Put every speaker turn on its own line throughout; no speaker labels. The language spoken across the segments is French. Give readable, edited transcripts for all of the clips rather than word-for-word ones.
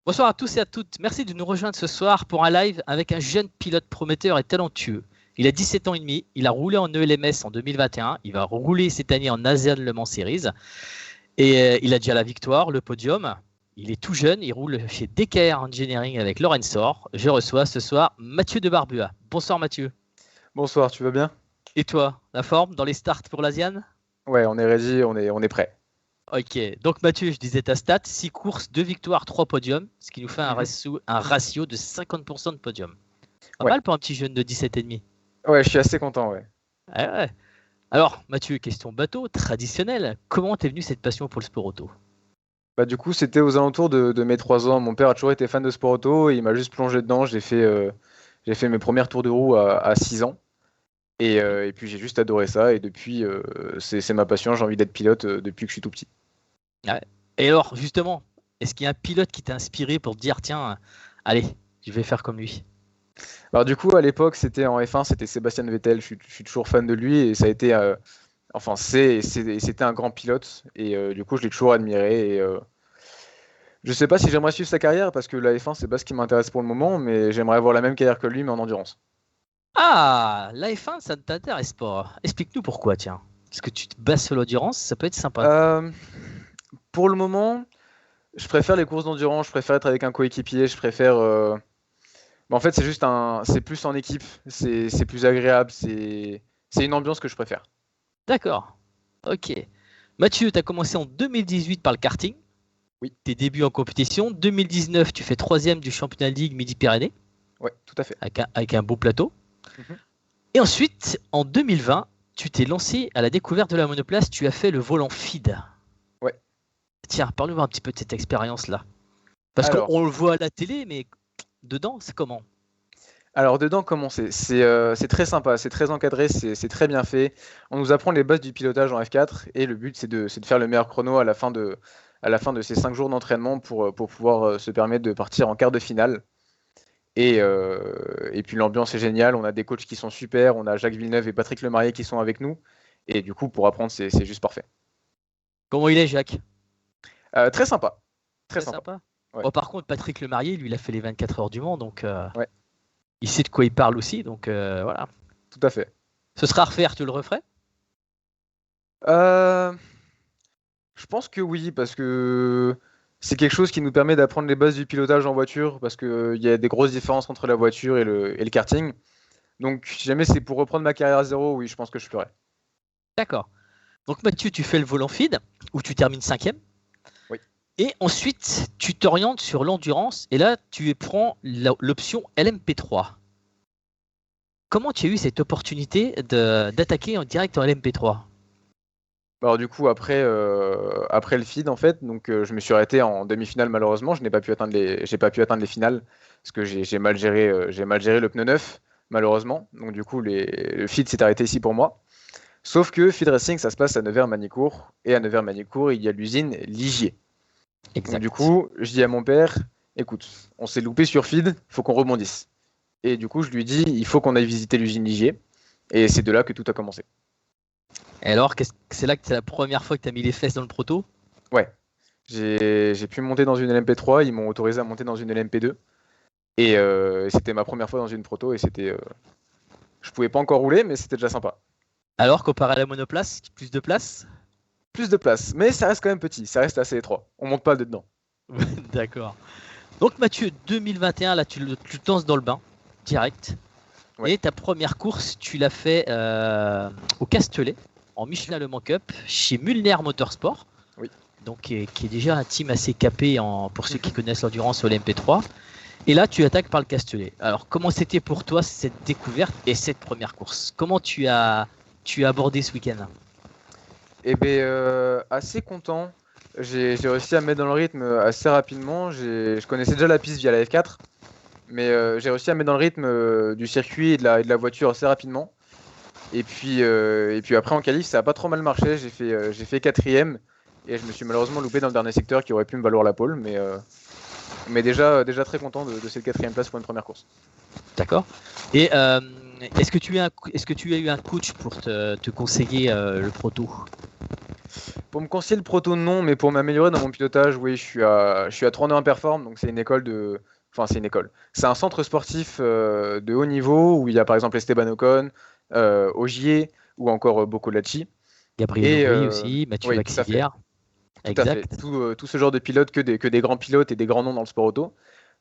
Bonsoir à tous et à toutes. Merci de nous rejoindre ce soir pour un live avec un jeune pilote prometteur et talentueux. Il a 17 ans et demi, il a roulé en ELMS en 2021, il va rouler cette année en ASEAN Le Mans Series et il a déjà la victoire, le podium. Il est tout jeune, il roule chez DKR Engineering avec Lorenz Sor. Je reçois ce soir Mathieu de Barbua. Bonsoir Mathieu.
Bonsoir, tu vas bien?
Et toi, la forme dans les starts pour l'ASEAN?
Ouais, on est ready, on est prêt.
Ok, donc Mathieu, je disais ta stat, 6 courses, 2 victoires, 3 podiums, ce qui nous fait un ratio de 50% de podium. Pas mal pour un petit jeune de 17 et demi.
Ouais, je suis assez content, ouais.
Ouais. Alors, Mathieu, question bateau, traditionnelle. Comment t'es venu cette passion pour le sport auto?
Bah, du coup, c'était aux alentours de mes 3 ans. Mon père a toujours été fan de sport auto et il m'a juste plongé dedans. J'ai fait mes premières tours de roue à 6 ans. Et puis j'ai juste adoré ça. Et depuis, c'est ma passion. J'ai envie d'être pilote depuis que je suis tout petit.
Ouais. Et alors, justement, est-ce qu'il y a un pilote qui t'a inspiré pour te dire, tiens, allez, je vais faire comme lui?
Alors du coup, à l'époque, c'était en F1, c'était Sébastien Vettel. Je suis toujours fan de lui et ça a été, c'était un grand pilote. Et du coup, je l'ai toujours admiré. Je sais pas si j'aimerais suivre sa carrière parce que la F1 c'est pas ce qui m'intéresse pour le moment, mais j'aimerais avoir la même carrière que lui mais en endurance.
Ah, la F1, ça ne t'intéresse pas. Explique-nous pourquoi, tiens. Parce que tu te bases sur l'endurance, ça peut être sympa.
Euh, pour le moment, je préfère les courses d'endurance, je préfère être avec un coéquipier, je préfère. En fait, c'est plus en équipe, c'est plus agréable, c'est une ambiance que je préfère.
D'accord. Ok. Mathieu, tu as commencé en 2018 par le karting.
Oui.
Tes débuts en compétition. 2019, tu fais troisième du championnat de Ligue Midi-Pyrénées.
Ouais, tout à fait.
Avec un beau plateau.
Mhm.
Et ensuite, en 2020, tu t'es lancé à la découverte de la monoplace. Tu as fait le volant feed.
Ouais.
Tiens, parle-nous un petit peu de cette expérience-là. Parce
Alors,
qu'on le voit à la télé, mais dedans, c'est comment?
alors dedans, comment c'est très sympa, c'est très encadré, c'est très bien fait. On nous apprend les bases du pilotage en F4 et le but c'est de faire le meilleur chrono à la fin de ces 5 jours d'entraînement pour pouvoir se permettre de partir en quart de finale. Et puis l'ambiance est géniale, on a des coachs qui sont super, on a Jacques Villeneuve et Patrick Lemarié qui sont avec nous. Et du coup, pour apprendre, c'est juste parfait.
Comment il est, Jacques?
Très sympa. Très
Très
sympa.
sympa.
Ouais.
Bon, par contre, Patrick Lemarié, lui, il a fait les 24 heures du Mans, donc
Ouais,
il sait de quoi il parle aussi. Donc voilà.
tout à fait.
Ce sera à refaire, tu le referais?
Euh, je pense que oui, parce que c'est quelque chose qui nous permet d'apprendre les bases du pilotage en voiture, parce qu'il y a des grosses différences entre la voiture et le karting. Donc, si jamais c'est pour reprendre ma carrière à zéro, oui, je pense que je ferai.
D'accord. Donc Mathieu, tu fais le volant feed, où tu termines cinquième.
Oui.
Et ensuite, tu t'orientes sur l'endurance, et là, tu prends l'option LMP3. Comment tu as eu cette opportunité d'attaquer en direct en LMP3?
Alors du coup, après le feed, en fait, donc je me suis arrêté en demi-finale malheureusement. Je n'ai pas pu atteindre j'ai pas pu atteindre les finales parce que j'ai mal géré le pneu neuf malheureusement. Donc du coup, le feed s'est arrêté ici pour moi. Sauf que feed racing, ça se passe à Nevers-Manicourt et à Nevers-Manicourt, il y a l'usine Ligier. Donc du
Exact.
coup, je dis à mon père, écoute, on s'est loupé sur feed, faut qu'on rebondisse. Et du coup, je lui dis, il faut qu'on aille visiter l'usine Ligier. Et c'est de là que tout a commencé.
Et alors, c'est là que c'est la première fois que tu as mis les fesses dans le proto?
Ouais. J'ai pu monter dans une LMP3, ils m'ont autorisé à monter dans une LMP2. Et c'était ma première fois dans une proto et je pouvais pas encore rouler, mais c'était déjà sympa.
Alors, comparé à la monoplace, plus de place?
Plus de place, mais ça reste quand même petit, ça reste assez étroit. On monte pas dedans.
D'accord. Donc Mathieu, 2021, là, tu te lances dans le bain, direct.
Ouais.
Et ta première course, tu l'as fait au Castellet, en Michelin Le Mans Cup, chez Mullner Motorsport.
Oui.
Donc, qui est déjà un team assez capé pour ceux qui connaissent l'endurance au LMP3. Et là, tu attaques par le Castellet. Alors, comment c'était pour toi cette découverte et cette première course? Comment tu as abordé ce week-end?
Et bien, assez content. J'ai réussi à me mettre dans le rythme assez rapidement. Je connaissais déjà la piste via la F4, mais j'ai réussi à me mettre dans le rythme du circuit et de la voiture assez rapidement. Et puis après en qualif, ça a pas trop mal marché. J'ai fait quatrième et je me suis malheureusement loupé dans le dernier secteur qui aurait pu me valoir la pole, mais déjà très content de cette quatrième place pour une première course.
D'accord. Et est-ce que tu as eu un coach pour te conseiller le proto?
Pour me conseiller le proto, non, mais pour m'améliorer dans mon pilotage, oui, je suis à 32 Perform, donc c'est une école de. Enfin, c'est une école. C'est un centre sportif de haut niveau où il y a par exemple Esteban Ocon, Ogier ou encore Boccolacci.
Gabriel
Et
Ory aussi, Mathieu
oui, tout à fait.
Vaxivière.
Tout à fait.
Exact.
Tout ce genre de pilotes, que des grands pilotes et des grands noms dans le sport auto.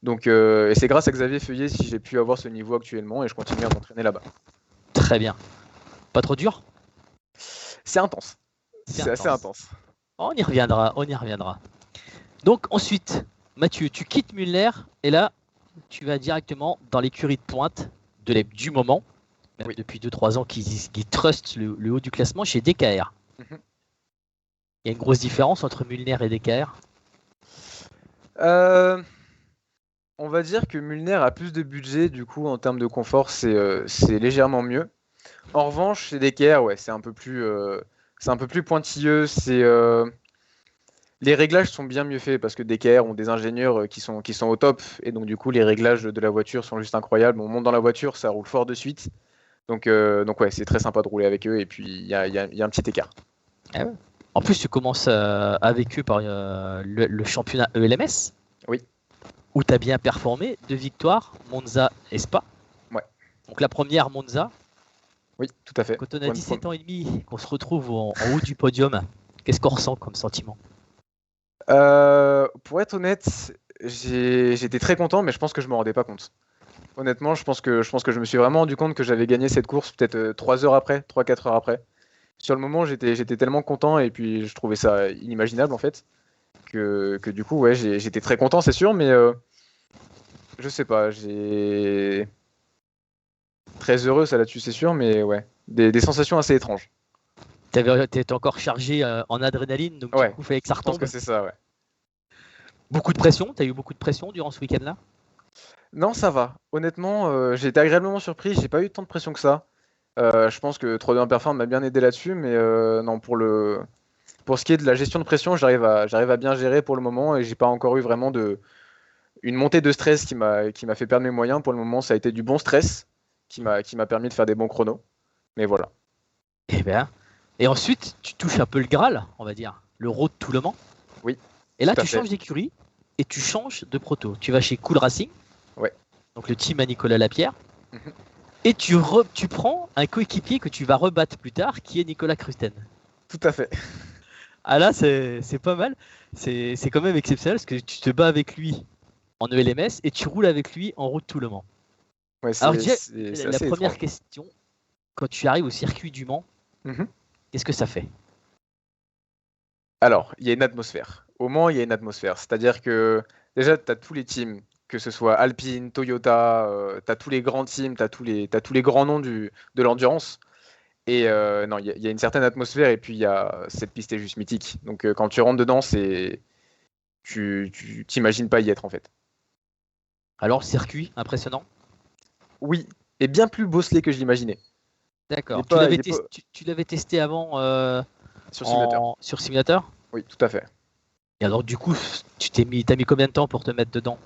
Donc, et c'est grâce à Xavier Feuillet si j'ai pu avoir ce niveau actuellement et je continue à m'entraîner là-bas.
Très bien. Pas trop dur?
C'est intense.
C'est
C'est assez
intense.
intense.
On y reviendra, on y reviendra. Donc ensuite, Mathieu, tu quittes Muller et là, tu vas directement dans l'écurie de pointe du moment, même
Oui.
depuis 2-3 ans qui trustent le haut du classement chez DKR.
Mhm.
Il y a une grosse différence entre Muller et DKR.
On va dire que Mulner a plus de budget, du coup, en termes de confort, c'est légèrement mieux. En revanche, chez DKR, ouais, c'est un peu plus pointilleux. Les réglages sont bien mieux faits parce que DKR ont des ingénieurs qui sont au top. Et donc, du coup, les réglages de la voiture sont juste incroyables. On monte dans la voiture, ça roule fort de suite. Donc ouais, c'est très sympa de rouler avec eux. Et puis, il y a un petit écart.
Ah ouais. En plus, tu commences avec eux par le championnat ELMS.
Oui.
Où tu as bien performé, 2 victoires, Monza et Spa.
Ouais.
Donc la première, Monza.
Oui, tout à fait.
Quand on a 17 ans et demi, qu'on se retrouve en haut du podium, qu'est-ce qu'on ressent comme sentiment?
Pour être honnête, j'étais très content, mais je pense que je ne m'en rendais pas compte. Honnêtement, je pense que je me suis vraiment rendu compte que j'avais gagné cette course peut-être 3 heures après, 3-4 heures après. Sur le moment, j'étais tellement content et puis je trouvais ça inimaginable en fait que du coup, ouais, j'étais très content, c'est sûr, mais je sais pas, j'ai très heureux ça là-dessus, c'est sûr, mais ouais, des sensations assez étranges.
T'étais encore chargé en adrénaline, donc du
Ouais,
coup, il fallait que ça
je pense que
retombe.
c'est ça, ouais.
Beaucoup de pression, t'as eu beaucoup de pression durant ce week-end-là?
Non, ça va. Honnêtement, j'ai été agréablement surpris, j'ai pas eu tant de pression que ça. Je pense que 3D Perform m'a bien aidé là-dessus, mais non, pour ce qui est de la gestion de pression, j'arrive à bien gérer pour le moment et j'ai pas encore eu vraiment une montée de stress qui m'a fait perdre mes moyens. Pour le moment, ça a été du bon stress qui m'a permis de faire des bons chronos. Mais voilà.
Eh bien. Et ensuite, tu touches un peu le Graal, on va dire, le Road to Le Mans.
Oui,
Et là,
tout à
tu
fait.
changes d'écurie et tu changes de proto. Tu vas chez Cool Racing,
Ouais.
donc le team à Nicolas Lapierre,
Mhm.
et tu prends un coéquipier que tu vas rebattre plus tard, qui est Nicolas Crusten.
Tout à fait.
Ah là, c'est pas mal. C'est quand même exceptionnel parce que tu te bats avec lui en ELMS et tu roules avec lui en Road to Le Mans.
Ouais,
Alors, déjà,
c'est
la
assez
première
étrange.
question, quand tu arrives au circuit du Mans,
Mhm.
qu'est-ce que ça fait?
Alors, il y a une atmosphère. Au Mans, il y a une atmosphère. C'est-à-dire que déjà, tu as tous les teams, que ce soit Alpine, Toyota, tu as tous les grands teams, t'as tous les grands noms de l'endurance. Et non, il y a une certaine atmosphère et puis cette piste est juste mythique. Donc quand tu rentres dedans, tu t'imagines pas y être en fait.
Alors, le circuit, impressionnant.
Oui, et bien plus bosselé que je l'imaginais.
D'accord.
Il est pas
Tu l'avais testé avant
sur simulateur.
sur simulateur?
Oui, tout à fait.
Et alors, du coup, t'as mis combien de temps pour te mettre dedans?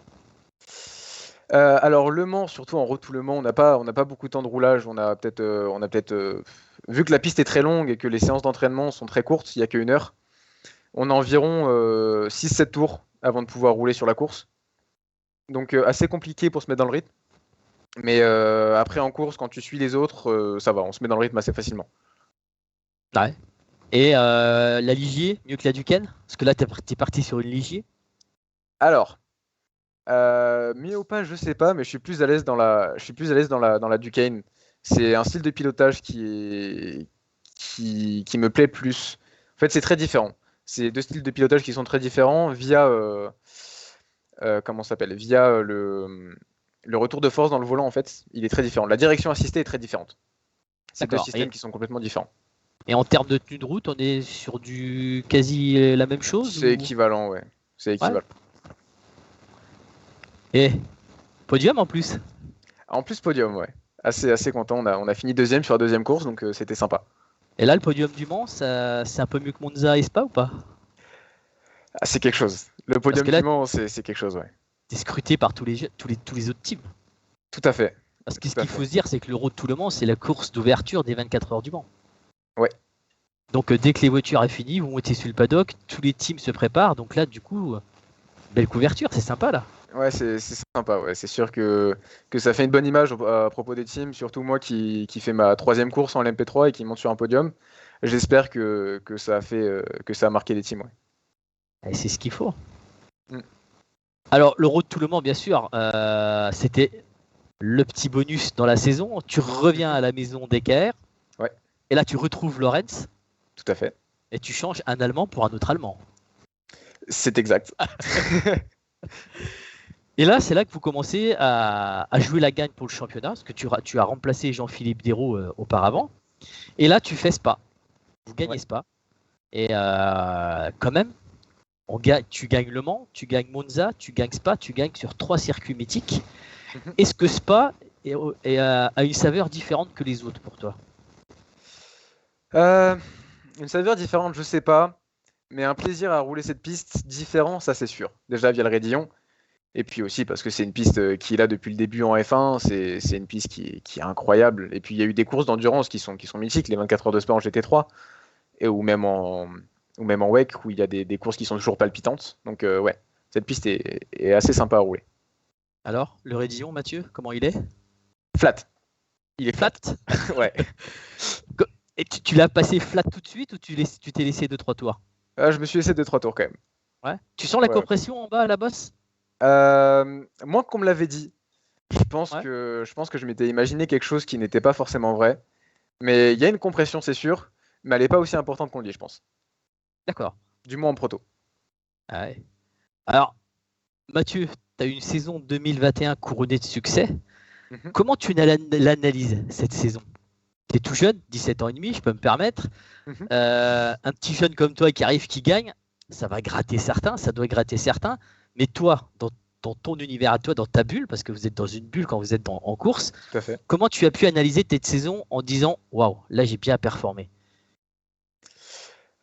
Alors Le Mans, surtout en road to Le Mans, on n'a pas beaucoup de temps de roulage. On a peut-être vu que la piste est très longue et que les séances d'entraînement sont très courtes, il y a qu'une heure. On a environ 6-7 tours avant de pouvoir rouler sur la course. Donc assez compliqué pour se mettre dans le rythme. Mais après en course, quand tu suis les autres, ça va, on se met dans le rythme assez facilement.
Ouais. Et la Ligier, mieux que la Duquesne? Parce que là, t'es parti sur une Ligier.
Alors, mieux ou pas, je sais pas, mais je suis plus à l'aise dans la Duquesne. C'est un style de pilotage qui me plaît plus. En fait, c'est très différent. C'est deux styles de pilotage qui sont très différents via, comment ça s'appelle, via le retour de force dans le volant. En fait, il est très différent. La direction assistée est très différente. C'est deux
D'accord.
systèmes qui sont complètement différents.
Et en termes de tenue de route, on est sur du quasi la même chose
C'est
ou...
équivalent, ouais. C'est
Ouais.
équivalent.
Et podium en plus.
En plus, podium, ouais. Assez content. On a fini deuxième sur la deuxième course, donc c'était sympa.
Et là, le podium du Mans, c'est un peu mieux que Monza et Spa ou pas?
Ah, c'est quelque chose. Le
Parce
podium
que là,
du Mans, c'est quelque chose, ouais.
t'es scruté par tous les autres teams.
Tout à fait.
Parce que ce
Tout à
qu'il
fait.
faut se dire, c'est que le Road to Le Mans, c'est la course d'ouverture des 24 heures du Mans.
Ouais.
Donc dès que les voitures sont finies, vous montez sur le paddock, tous les teams se préparent. Donc là, du coup, belle couverture, c'est sympa là.
Ouais, c'est sympa. Ouais. C'est sûr que ça fait une bonne image à propos des teams, surtout moi qui fais ma 3e course en LMP3 et qui monte sur un podium. J'espère que ça a que ça a marqué les teams. Ouais.
Et c'est ce qu'il faut.
Mm.
Alors, le Road to Le Mans, bien sûr, c'était le petit bonus dans la saison. Tu reviens à la maison d'EKR.
Ouais.
Et là, tu retrouves Lorenz.
Tout à fait.
Et tu changes un Allemand pour un autre Allemand.
C'est exact.
Et là, c'est là que vous commencez à jouer la gagne pour le championnat, parce que tu as remplacé Jean-Philippe Dérault auparavant. Et là, tu fais Spa. Vous gagnez Spa. Et quand même, tu gagnes Le Mans, tu gagnes Monza, tu gagnes Spa, tu gagnes sur 3 circuits mythiques. Est-ce que Spa a une saveur différente que les autres pour toi?
Une saveur différente, je sais pas. Mais un plaisir à rouler cette piste différent, ça c'est sûr. Déjà via le Raidillon. Et puis aussi parce que c'est une piste qui est là depuis le début en F1, c'est une piste qui est incroyable. Et puis il y a eu des courses d'endurance qui sont mythiques, les 24 heures de Spa en GT3, ou même en WEC, où il y a des courses qui sont toujours palpitantes. Donc ouais, cette piste est assez sympa à rouler.
Alors, le Raidillon, Mathieu, comment il est?
Flat. Il est
flat.
Ouais.
Et tu l'as passé flat tout de suite ou tu t'es laissé 2-3 tours?
Je me suis laissé 2-3 tours quand même.
Ouais. Tu sens la compression en bas à la bosse?
Moins qu'on me l'avait dit. Je pense que je m'étais imaginé quelque chose qui n'était pas forcément vrai. Mais il y a une compression, c'est sûr, mais elle n'est pas aussi importante qu'on le dit, je pense.
D'accord.
Du moins en proto.
Ah ouais. Alors, Mathieu, tu as eu une saison 2021 couronnée de succès. Comment tu l'analyses, cette saison? Tu es tout jeune, 17 ans et demi, je peux me permettre. Un petit jeune comme toi qui arrive, qui gagne, ça va gratter certains, ça doit gratter certains. Mais toi, dans ton univers à toi, dans ta bulle, parce que vous êtes dans une bulle quand vous êtes en course,
tout à fait.
Comment tu as pu analyser cette saison en disant « Waouh, là j'ai bien performé »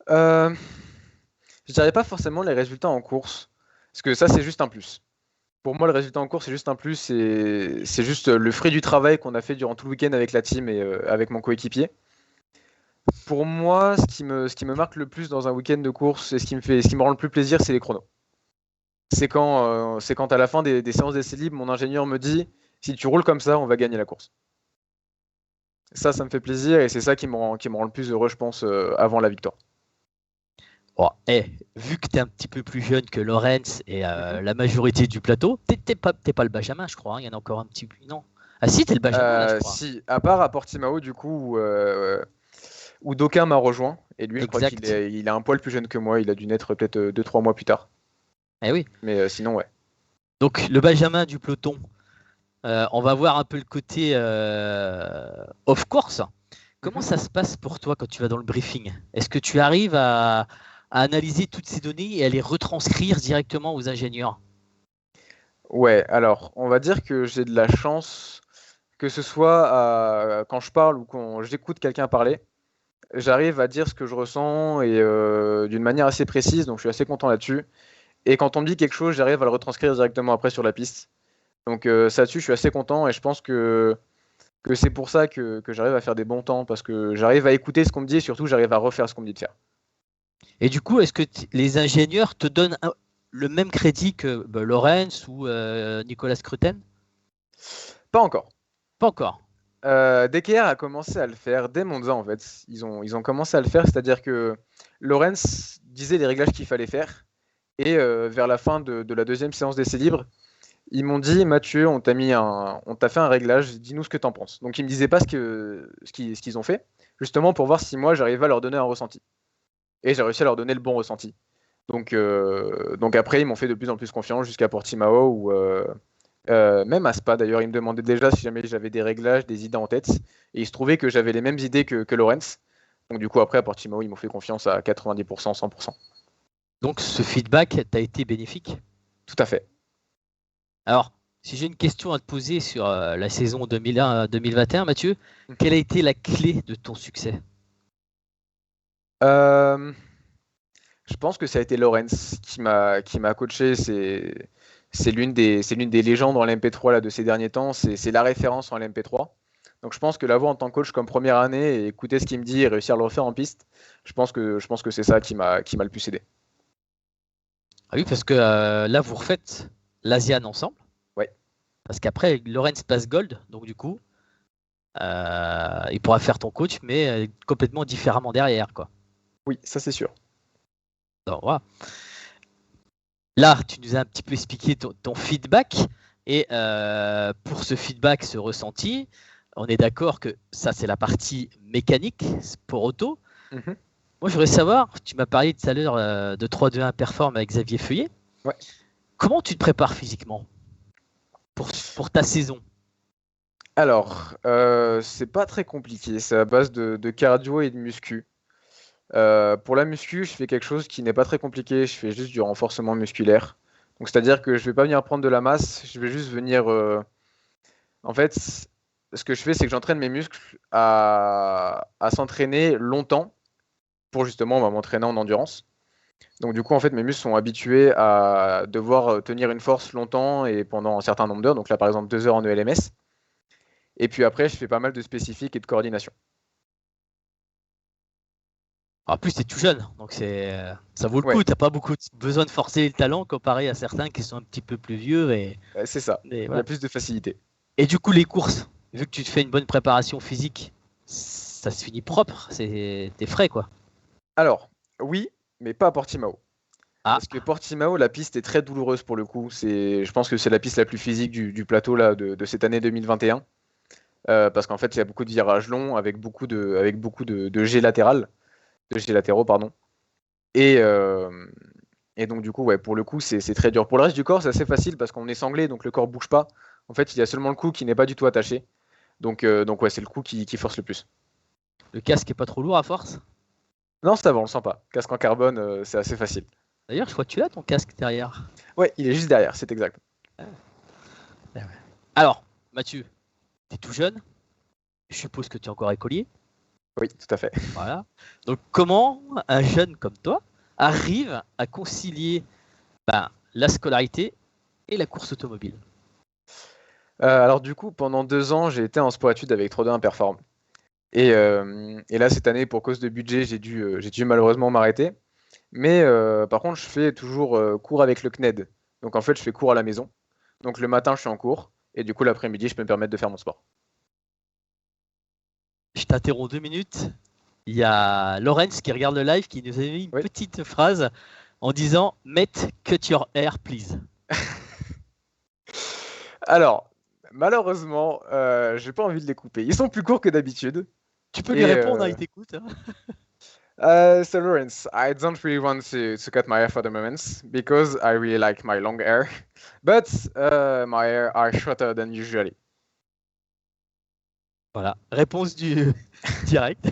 Je dirais pas forcément les résultats en course, parce que ça c'est juste un plus. Pour moi, le résultat en course, c'est juste un plus, c'est juste le fruit du travail qu'on a fait durant tout le week-end avec la team et avec mon coéquipier. Pour moi, ce qui me marque le plus dans un week-end de course et ce qui me rend le plus plaisir, c'est les chronos. C'est quand à la fin des séances d'essai libre, mon ingénieur me dit « Si tu roules comme ça, on va gagner la course ». Ça me fait plaisir et c'est ça qui me rend le plus heureux, je pense, avant la victoire.
Oh, vu que tu es un petit peu plus jeune que Lorenz et la majorité du plateau, t'es pas le Benjamin, je crois. Il y en a encore un petit peu. Non. Ah si, t'es le Benjamin, là, je crois.
Si, à part à Portimao, du coup, où d'aucuns m'a rejoint. Et lui, je crois qu'il est un poil plus jeune que moi. Il a dû naître peut-être 2-3 mois plus tard.
Eh oui.
Mais sinon, ouais.
Donc, le Benjamin du peloton, on va voir un peu le côté off-course. Comment ça se passe pour toi quand tu vas dans le briefing? Est-ce que tu arrives à analyser toutes ces données et à les retranscrire directement aux ingénieurs?
Ouais, alors, on va dire que j'ai de la chance, que ce soit quand je parle ou quand j'écoute quelqu'un parler, j'arrive à dire ce que je ressens et d'une manière assez précise, donc je suis assez content là-dessus. Et quand on me dit quelque chose, j'arrive à le retranscrire directement après sur la piste. Donc ça dessus, je suis assez content et je pense que c'est pour ça que j'arrive à faire des bons temps, parce que j'arrive à écouter ce qu'on me dit et surtout j'arrive à refaire ce qu'on me dit de faire.
Et du coup, est-ce que les ingénieurs te donnent le même crédit que Lorenz ou Nicolas Scrutten?
Pas encore.
Pas encore.
DKR a commencé à le faire dès Monza en fait. Ils ont commencé à le faire, c'est-à-dire que Lorenz disait les réglages qu'il fallait faire et vers la fin de la deuxième séance d'essai libre, ils m'ont dit Mathieu, on t'a fait un réglage, dis-nous ce que t'en penses. Donc ils me disaient pas ce qu'ils ont fait, justement pour voir si moi j'arrivais à leur donner un ressenti. Et j'ai réussi à leur donner le bon ressenti. Donc après, ils m'ont fait de plus en plus confiance jusqu'à Portimao, ou même à Spa d'ailleurs, ils me demandaient déjà si jamais j'avais des réglages, des idées en tête. Et il se trouvait que j'avais les mêmes idées que Lorenz. Donc du coup, après à Portimao, ils m'ont fait confiance à 90%, 100%.
Donc ce feedback t'a été bénéfique?
Tout à fait.
Alors, si j'ai une question à te poser sur la saison 2021, Mathieu, quelle a été la clé de ton succès?
Je pense que ça a été Lorenz qui m'a coaché. C'est l'une des légendes en LMP3 là, de ces derniers temps. C'est la référence en LMP3. Donc je pense que l'avoir en tant que coach comme première année et écouter ce qu'il me dit et réussir à le refaire en piste, je pense que c'est ça qui m'a le plus aidé.
Ah oui, parce que là, vous refaites l'Asian ensemble.
Ouais.
Parce qu'après, Lorenz passe Gold, donc du coup, il pourra faire ton coach, mais complètement différemment derrière, quoi.
Oui, ça c'est sûr.
Donc, voilà. Là, tu nous as un petit peu expliqué ton feedback. Et pour ce feedback, ce ressenti, on est d'accord que ça, c'est la partie mécanique, sport auto.
Mm-hmm.
Moi, je voudrais savoir, tu m'as parlé tout à l'heure de 3-2-1 Perform avec Xavier Feuillet.
Ouais.
Comment tu te prépares physiquement pour ta saison?
Alors, c'est pas très compliqué. C'est à base de cardio et de muscu. Pour la muscu, je fais quelque chose qui n'est pas très compliqué. Je fais juste du renforcement musculaire. Donc, c'est-à-dire que je vais pas venir prendre de la masse. Je vais juste venir. En fait, ce que je fais, c'est que j'entraîne mes muscles à s'entraîner longtemps pour justement m'entraîner en endurance. Donc, du coup, en fait, mes muscles sont habitués à devoir tenir une force longtemps et pendant un certain nombre d'heures. Donc, là, par exemple, 2 heures en ELMS. Et puis après, je fais pas mal de spécifiques et de coordination.
En plus, tu es tout jeune, donc ça vaut le
Ouais,
coup. Tu n'as pas beaucoup besoin de forcer le talent comparé à certains qui sont un petit peu plus vieux.
c'est ça.
Et
Il y
voilà.
a plus de facilité.
Et du coup, les courses, vu que tu te fais une bonne préparation physique, ça se finit propre. T'es frais, quoi.
Alors, oui, mais pas à Portimao.
Ah,
Parce que Portimao, la piste est très douloureuse pour le coup. Je pense que c'est la piste la plus physique du plateau là, de cette année 2021. Parce qu'en fait, il y a beaucoup de virages longs avec beaucoup de jets latéral, de jets latéraux, pardon. Et, euh, et donc, du coup, ouais, pour le coup, c'est très dur. Pour le reste du corps, c'est assez facile parce qu'on est sanglé, donc le corps bouge pas. En fait, il y a seulement le cou qui n'est pas du tout attaché. Donc ouais, c'est le cou qui force le plus.
le casque est pas trop lourd à force.
Non, ça va, on le sent pas. Casque en carbone, c'est assez facile.
D'ailleurs, je crois que tu as ton casque derrière.
Ouais, il est juste derrière, c'est exact.
Alors, Mathieu, tu es tout jeune. Je suppose que tu es encore écolier.
Oui, tout à fait.
Voilà. Donc, comment un jeune comme toi arrive à concilier la scolarité et la course automobile?
Alors du coup, pendant 2 ans, j'ai été en sport-études avec 3-2-1 Perform. Et là, cette année, pour cause de budget, j'ai dû malheureusement m'arrêter. Mais par contre, je fais toujours cours avec le CNED. Donc en fait, je fais cours à la maison. Donc le matin, je suis en cours. Et du coup, l'après-midi, je peux me permettre de faire mon sport.
Je t'interromps 2 minutes. Il y a Lorenz qui regarde le live qui nous a mis une
Oui.
petite phrase en disant Mate, cut your hair, please.
Alors, malheureusement, j'ai pas envie de les couper. Ils sont plus courts que d'habitude.
Tu peux lui
Et
répondre, hein, il t'écoute. Hein.
so Lawrence, I don't really want to cut my hair for the moment because I really like my long hair, but my hair are shorter than usually.
Voilà, réponse du direct.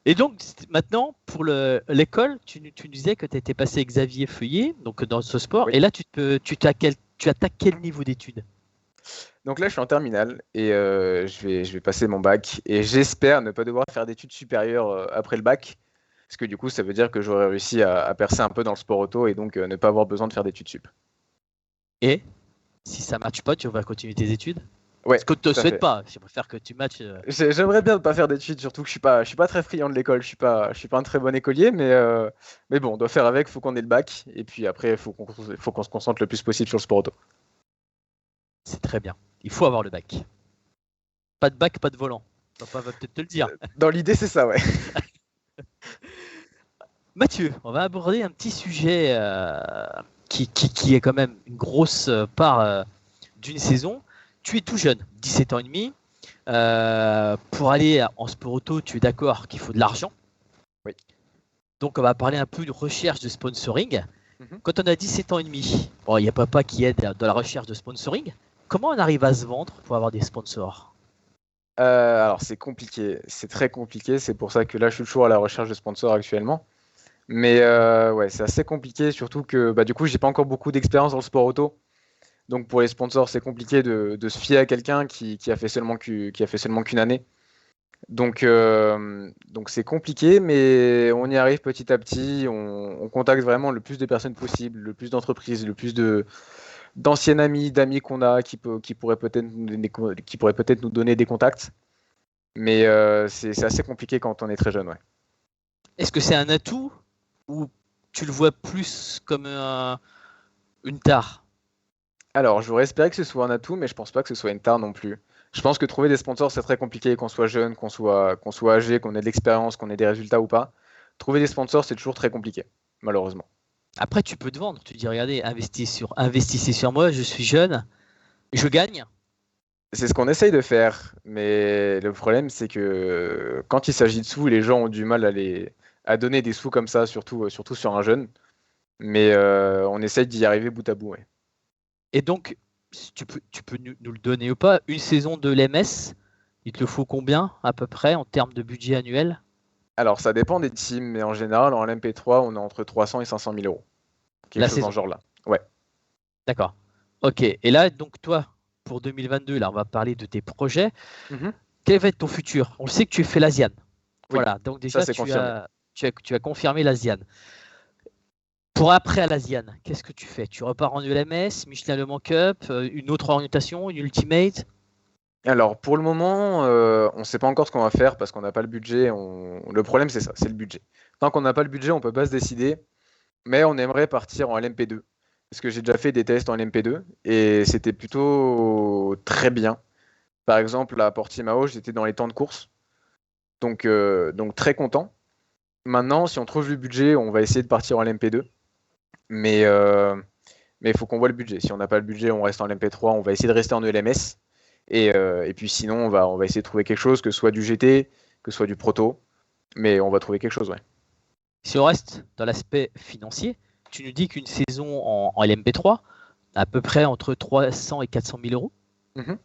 Et donc, maintenant, pour l'école, tu disais que tu étais passé Xavier Feuillet, donc dans ce sport,
Oui.
et là, tu attaques quel niveau d'études?
Donc là, je suis en terminale et je vais passer mon bac et j'espère ne pas devoir faire d'études supérieures après le bac, parce que du coup, ça veut dire que j'aurais réussi à percer un peu dans le sport auto et donc ne pas avoir besoin de faire d'études sup.
Et si ça ne matche pas, tu vas continuer tes études?
Ouais,
Ce que tu ne te
tout à
souhaite
fait.
pas. Je préfère que tu matches.
J'aimerais bien ne pas faire d'études, surtout que je suis pas très friand de l'école, je suis pas un très bon écolier, mais bon, on doit faire avec, faut qu'on ait le bac, et puis après, faut qu'on se concentre le plus possible sur le sport auto.
C'est très bien. Il faut avoir le bac. Pas de bac, pas de volant. Papa va peut-être te le dire.
Dans l'idée, c'est ça, ouais.
Mathieu, on va aborder un petit sujet qui est quand même une grosse part d'une saison. Tu es tout jeune, 17 ans et demi. Pour aller en sport auto, tu es d'accord qu'il faut de l'argent.
Oui.
Donc, on va parler un peu de recherche de sponsoring.
Mhm.
Quand on a 17 ans et demi, bon, il n'y a papa qui aide dans la recherche de sponsoring. Comment on arrive à se vendre pour avoir des sponsors?
Alors, c'est compliqué, c'est très compliqué, c'est pour ça que là, je suis toujours à la recherche de sponsors actuellement. Mais ouais, c'est assez compliqué, surtout que bah, du coup, j'ai pas encore beaucoup d'expérience dans le sport auto. Donc, pour les sponsors, c'est compliqué de se fier à quelqu'un qui a fait seulement qu'une année. Donc c'est compliqué, mais on y arrive petit à petit. On contacte vraiment le plus de personnes possible, le plus d'entreprises, d'anciens amis, d'amis qu'on a qui pourraient peut-être nous donner des contacts. Mais c'est assez compliqué quand on est très jeune, ouais.
Est-ce que c'est un atout ou tu le vois plus comme une tare?
Alors, j'aurais espéré que ce soit un atout, mais je pense pas que ce soit une tare non plus. Je pense que trouver des sponsors, c'est très compliqué, qu'on soit jeune, qu'on soit âgé, qu'on ait de l'expérience, qu'on ait des résultats ou pas. Trouver des sponsors, c'est toujours très compliqué, malheureusement.
Après, tu peux te vendre. Tu dis, regardez, investissez sur moi, je suis jeune, je gagne.
C'est ce qu'on essaye de faire, mais le problème, c'est que quand il s'agit de sous, les gens ont du mal à donner des sous comme ça, surtout sur un jeune. Mais on essaye d'y arriver bout à bout, ouais.
Et donc, si tu peux nous le donner ou pas, une saison de l'MS, il te le faut combien à peu près en termes de budget annuel?
Alors, ça dépend des teams, mais en général, en LMP3, on est entre 300 et 500 000 euros. Quelque
La
chose dans
saison.
ce genre-là. Ouais.
D'accord. Ok. Et là, donc toi, pour 2022, là, on va parler de tes projets.
Mhm.
Quel va être ton futur? On le sait que tu fais l'Asian.
Oui,
Voilà. Donc
ça
déjà,
c'est confirmé.
tu as confirmé l'Asian. Pour après à l'Asian, qu'est-ce que tu fais? Tu repars en ULMS, Michelin Le Mans Cup, une autre orientation, une Ultimate?
Alors, pour le moment, on ne sait pas encore ce qu'on va faire parce qu'on n'a pas le budget. Le problème, c'est ça, c'est le budget. Tant qu'on n'a pas le budget, on ne peut pas se décider. Mais on aimerait partir en LMP2. Parce que j'ai déjà fait des tests en LMP2 et c'était plutôt très bien. Par exemple, à Portimao, j'étais dans les temps de course. Donc très content. Maintenant, si on trouve le budget, on va essayer de partir en LMP2. Mais il faut qu'on voit le budget. Si on n'a pas le budget, on reste en LMP3. On va essayer de rester en ELMS. Et puis sinon, on va essayer de trouver quelque chose, que ce soit du GT, que ce soit du proto. Mais on va trouver quelque chose, ouais.
Si on reste dans l'aspect financier, tu nous dis qu'une saison en LMP3, à peu près entre 300 et 400 000 euros.
Mhm.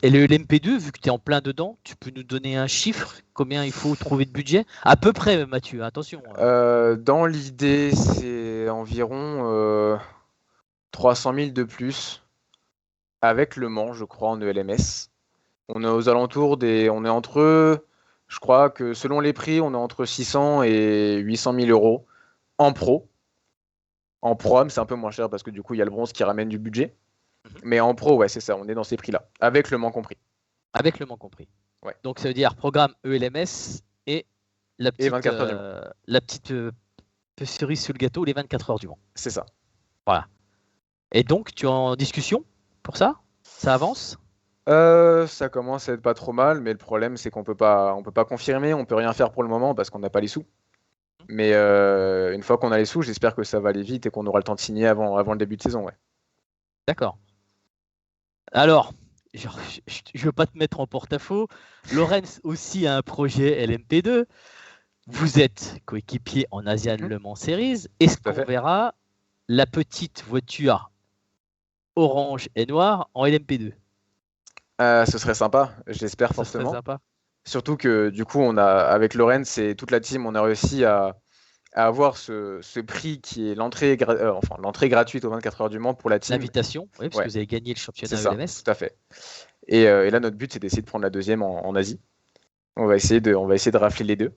Et le LMP2, vu que tu es en plein dedans, tu peux nous donner un chiffre? Combien il faut trouver de budget? À peu près, Mathieu, attention.
Dans l'idée, c'est environ 300 000 de plus avec Le Mans, je crois, en ELMS. On est aux alentours des. On est entre. Je crois que selon les prix, on est entre 600 et 800 000 euros en pro. En prom, c'est un peu moins cher parce que du coup, il y a le bronze qui ramène du budget. Mais en pro, ouais, c'est ça, on est dans ces prix-là, avec Le Mans compris.
Avec Le Mans compris.
Ouais.
Donc ça veut dire programme ELMS et la
Et
petite,
24 heures du Mans.
la petite cerise sur le gâteau, les 24 heures du Mans.
C'est ça.
Voilà. Et donc, tu es en discussion pour ça? Ça avance?
Ça commence à être pas trop mal, mais le problème, c'est qu'on peut pas confirmer, on peut rien faire pour le moment parce qu'on n'a pas les sous. Mais une fois qu'on a les sous, j'espère que ça va aller vite et qu'on aura le temps de signer avant le début de saison, ouais.
D'accord. Alors, je ne veux pas te mettre en porte-à-faux. Lorenz aussi a un projet LMP2. Vous êtes coéquipier en Asian Le Mans Series. Est-ce qu'on verra la petite voiture orange et noire en LMP2?
Ce serait sympa, j'espère fortement.
Serait sympa.
Surtout que du coup, avec Lorenz et toute la team, on a réussi à avoir ce prix qui est l'entrée gratuite aux 24 heures du Mans pour la team.
L'invitation, oui, parce que vous avez gagné le championnat ELMS.
Tout à fait. Et là, notre but, c'est d'essayer de prendre la deuxième en Asie. On va essayer de rafler les deux.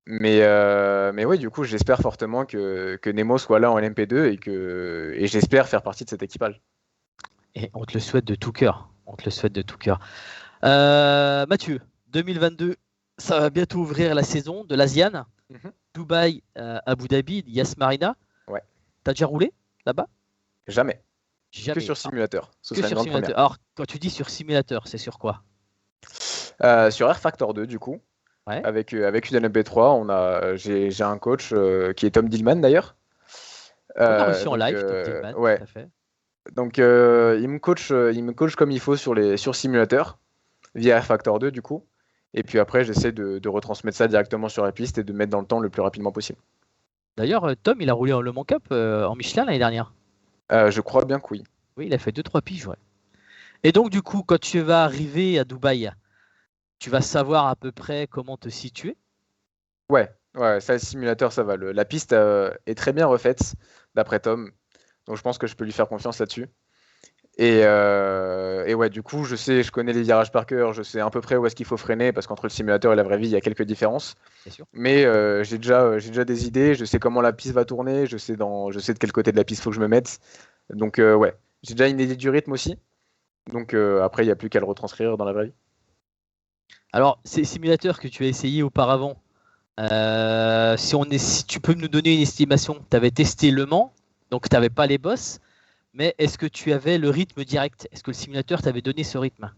Mais oui, du coup, j'espère fortement que Nemo soit là en LMP2 et j'espère faire partie de cet équipage.
Et on te le souhaite de tout cœur. Mathieu, 2022, ça va bientôt ouvrir la saison de l'Asian. Dubaï, Abu Dhabi, Yas Marina.
Ouais.
T'as déjà roulé là-bas?
Jamais. Que sur simulateur.
Alors, quand tu dis sur simulateur, c'est sur quoi?
Sur Air Factor 2, du coup.
Ouais.
Avec une LMP3, j'ai un coach qui est Tom Dillman d'ailleurs.
On a reçu en live Tom Dillman,
ouais.
tout à fait.
Donc il me coach comme il faut sur simulateur via Air Factor 2 du coup. Et puis après, j'essaie de retransmettre ça directement sur la piste et de mettre dans le temps le plus rapidement possible.
D'ailleurs, Tom, il a roulé en Le Mans Cup en Michelin l'année dernière.
Je crois bien que oui.
Oui, il a fait 2-3 piges, ouais. Et donc, du coup, quand tu vas arriver à Dubaï, tu vas savoir à peu près comment te situer?
Ouais, ça, le simulateur, ça va. La piste est très bien refaite, d'après Tom. Donc je pense que je peux lui faire confiance là-dessus. Et ouais, du coup, je connais les virages par cœur, je sais à peu près où est-ce qu'il faut freiner, parce qu'entre le simulateur et la vraie vie, il y a quelques différences.
Bien sûr.
Mais j'ai déjà des idées, je sais comment la piste va tourner, je sais de quel côté de la piste il faut que je me mette. Donc ouais, J'ai déjà une idée du rythme aussi. Donc après, il n'y a plus qu'à le retranscrire dans la vraie vie.
Alors, ces simulateurs que tu as essayé auparavant, si tu peux nous donner une estimation, tu avais testé Le Mans, donc tu n'avais pas les boss, mais est-ce que tu avais le rythme direct? Est-ce que le simulateur t'avait donné ce rythme?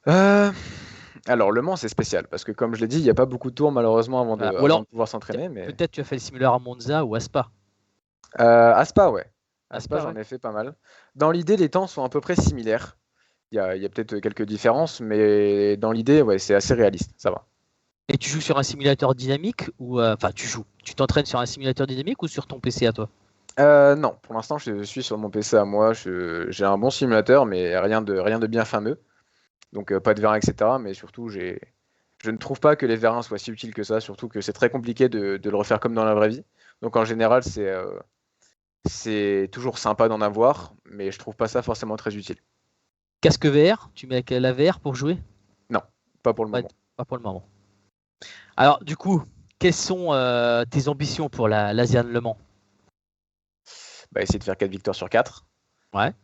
Alors, Le Mans, c'est spécial, parce que comme je l'ai dit, il n'y a pas beaucoup de tours, malheureusement, avant
Voilà. Ou
avant
alors,
de pouvoir s'entraîner. Mais
peut-être tu as fait le simulateur à Monza ou à Spa.
à Spa, ouais. À Spa,
Spa,
j'en
ouais.
ai fait pas mal. Dans l'idée, les temps sont à peu près similaires. Il y a peut-être quelques différences, mais dans l'idée, ouais, c'est assez réaliste, ça va.
Et tu joues sur un simulateur dynamique ou enfin tu t'entraînes sur un simulateur dynamique ou sur ton PC à toi?
Non, pour l'instant, je suis sur mon PC à moi. J'ai un bon simulateur, mais rien de bien fameux. Donc, pas de vérin, etc. Mais surtout, je ne trouve pas que les vérins soient si utiles que ça, surtout que c'est très compliqué de le refaire comme dans la vraie vie. Donc, en général, c'est toujours sympa d'en avoir, mais je trouve pas ça forcément très utile.
Casque VR, tu mets la VR pour jouer?
Non, pas pour le
Ouais,
moment.
pas pour le moment. Alors, du coup, quelles sont tes ambitions pour l'Asian Le Mans?
Bah, essayer de faire 4 victoires sur 4.
Ouais.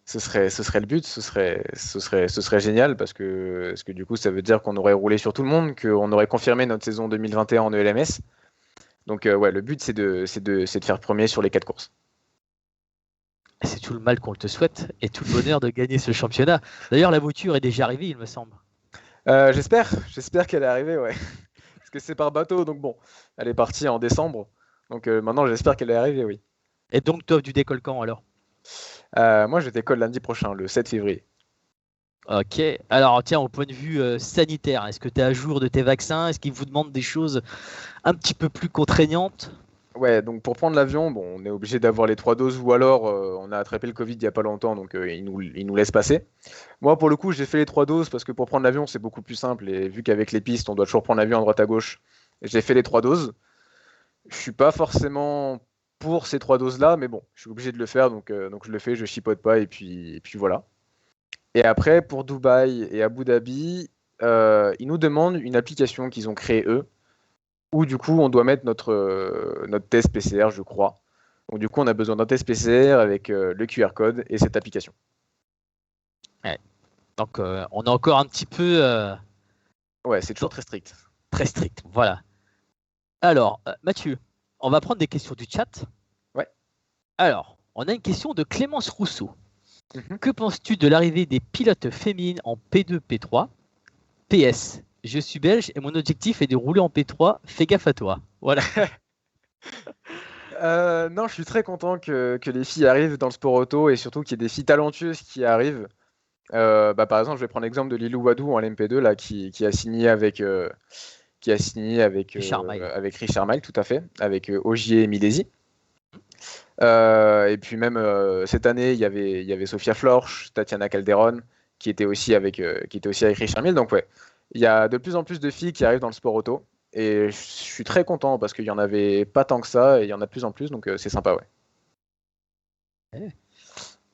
Ce serait le but, ce serait génial parce que du coup, ça veut dire qu'on aurait roulé sur tout le monde, qu'on aurait confirmé notre saison 2021 en ELMS. Donc, ouais, le but, c'est de faire premier sur les 4 courses.
C'est tout le mal qu'on te souhaite et tout le bonheur de gagner ce championnat. D'ailleurs, la voiture est déjà arrivée, il me semble.
J'espère qu'elle est arrivée, ouais. Parce que c'est par bateau, donc bon, elle est partie en décembre. Donc maintenant, j'espère qu'elle est arrivée, oui.
Et donc, toi, du décolle quand alors?
Moi, je décolle lundi prochain, le 7 février.
Ok. Alors, tiens, au point de vue sanitaire, est-ce que tu es à jour de tes vaccins? Est-ce qu'ils vous demandent des choses un petit peu plus contraignantes?
Ouais, donc pour prendre l'avion, bon, on est obligé d'avoir les 3 doses ou alors on a attrapé le Covid il n'y a pas longtemps, donc ils nous laissent passer. Moi, pour le coup, j'ai fait les 3 doses parce que pour prendre l'avion, c'est beaucoup plus simple. Et vu qu'avec les pistes, on doit toujours prendre l'avion à droite à gauche, j'ai fait les 3 doses. Je suis pas forcément pour ces 3 doses-là, mais bon, je suis obligé de le faire, donc je le fais, je chipote pas, et puis voilà. Et après, pour Dubaï et Abu Dhabi, ils nous demandent une application qu'ils ont créée eux, où du coup, on doit mettre notre test PCR, je crois. Donc du coup, on a besoin d'un test PCR avec le QR code et cette application.
Ouais. Donc, on est encore un petit peu
Ouais, c'est toujours très strict.
très strict. Voilà. Alors, Mathieu, on va prendre des questions du chat.
Ouais.
Alors, on a une question de Clémence Rousseau.
Mhm.
Que penses-tu de l'arrivée des pilotes féminines en P2, P3? PS, je suis belge et mon objectif est de rouler en P3. Fais gaffe à toi. Voilà.
Non, je suis très content que les filles arrivent dans le sport auto et surtout qu'il y ait des filles talentueuses qui arrivent. Par exemple, je vais prendre l'exemple de Lilou Wadou en LMP2 là, qui a signé
Richard Mille.
avec Richard Mille, tout à fait, avec Ogier et Milesi. Et puis même cette année, il y avait Sofia Florsch, Tatiana Calderon, qui était aussi avec Richard Mille. Donc ouais, il y a de plus en plus de filles qui arrivent dans le sport auto. Et je suis très content parce qu'il y en avait pas tant que ça et il y en a de plus en plus, donc c'est sympa, ouais.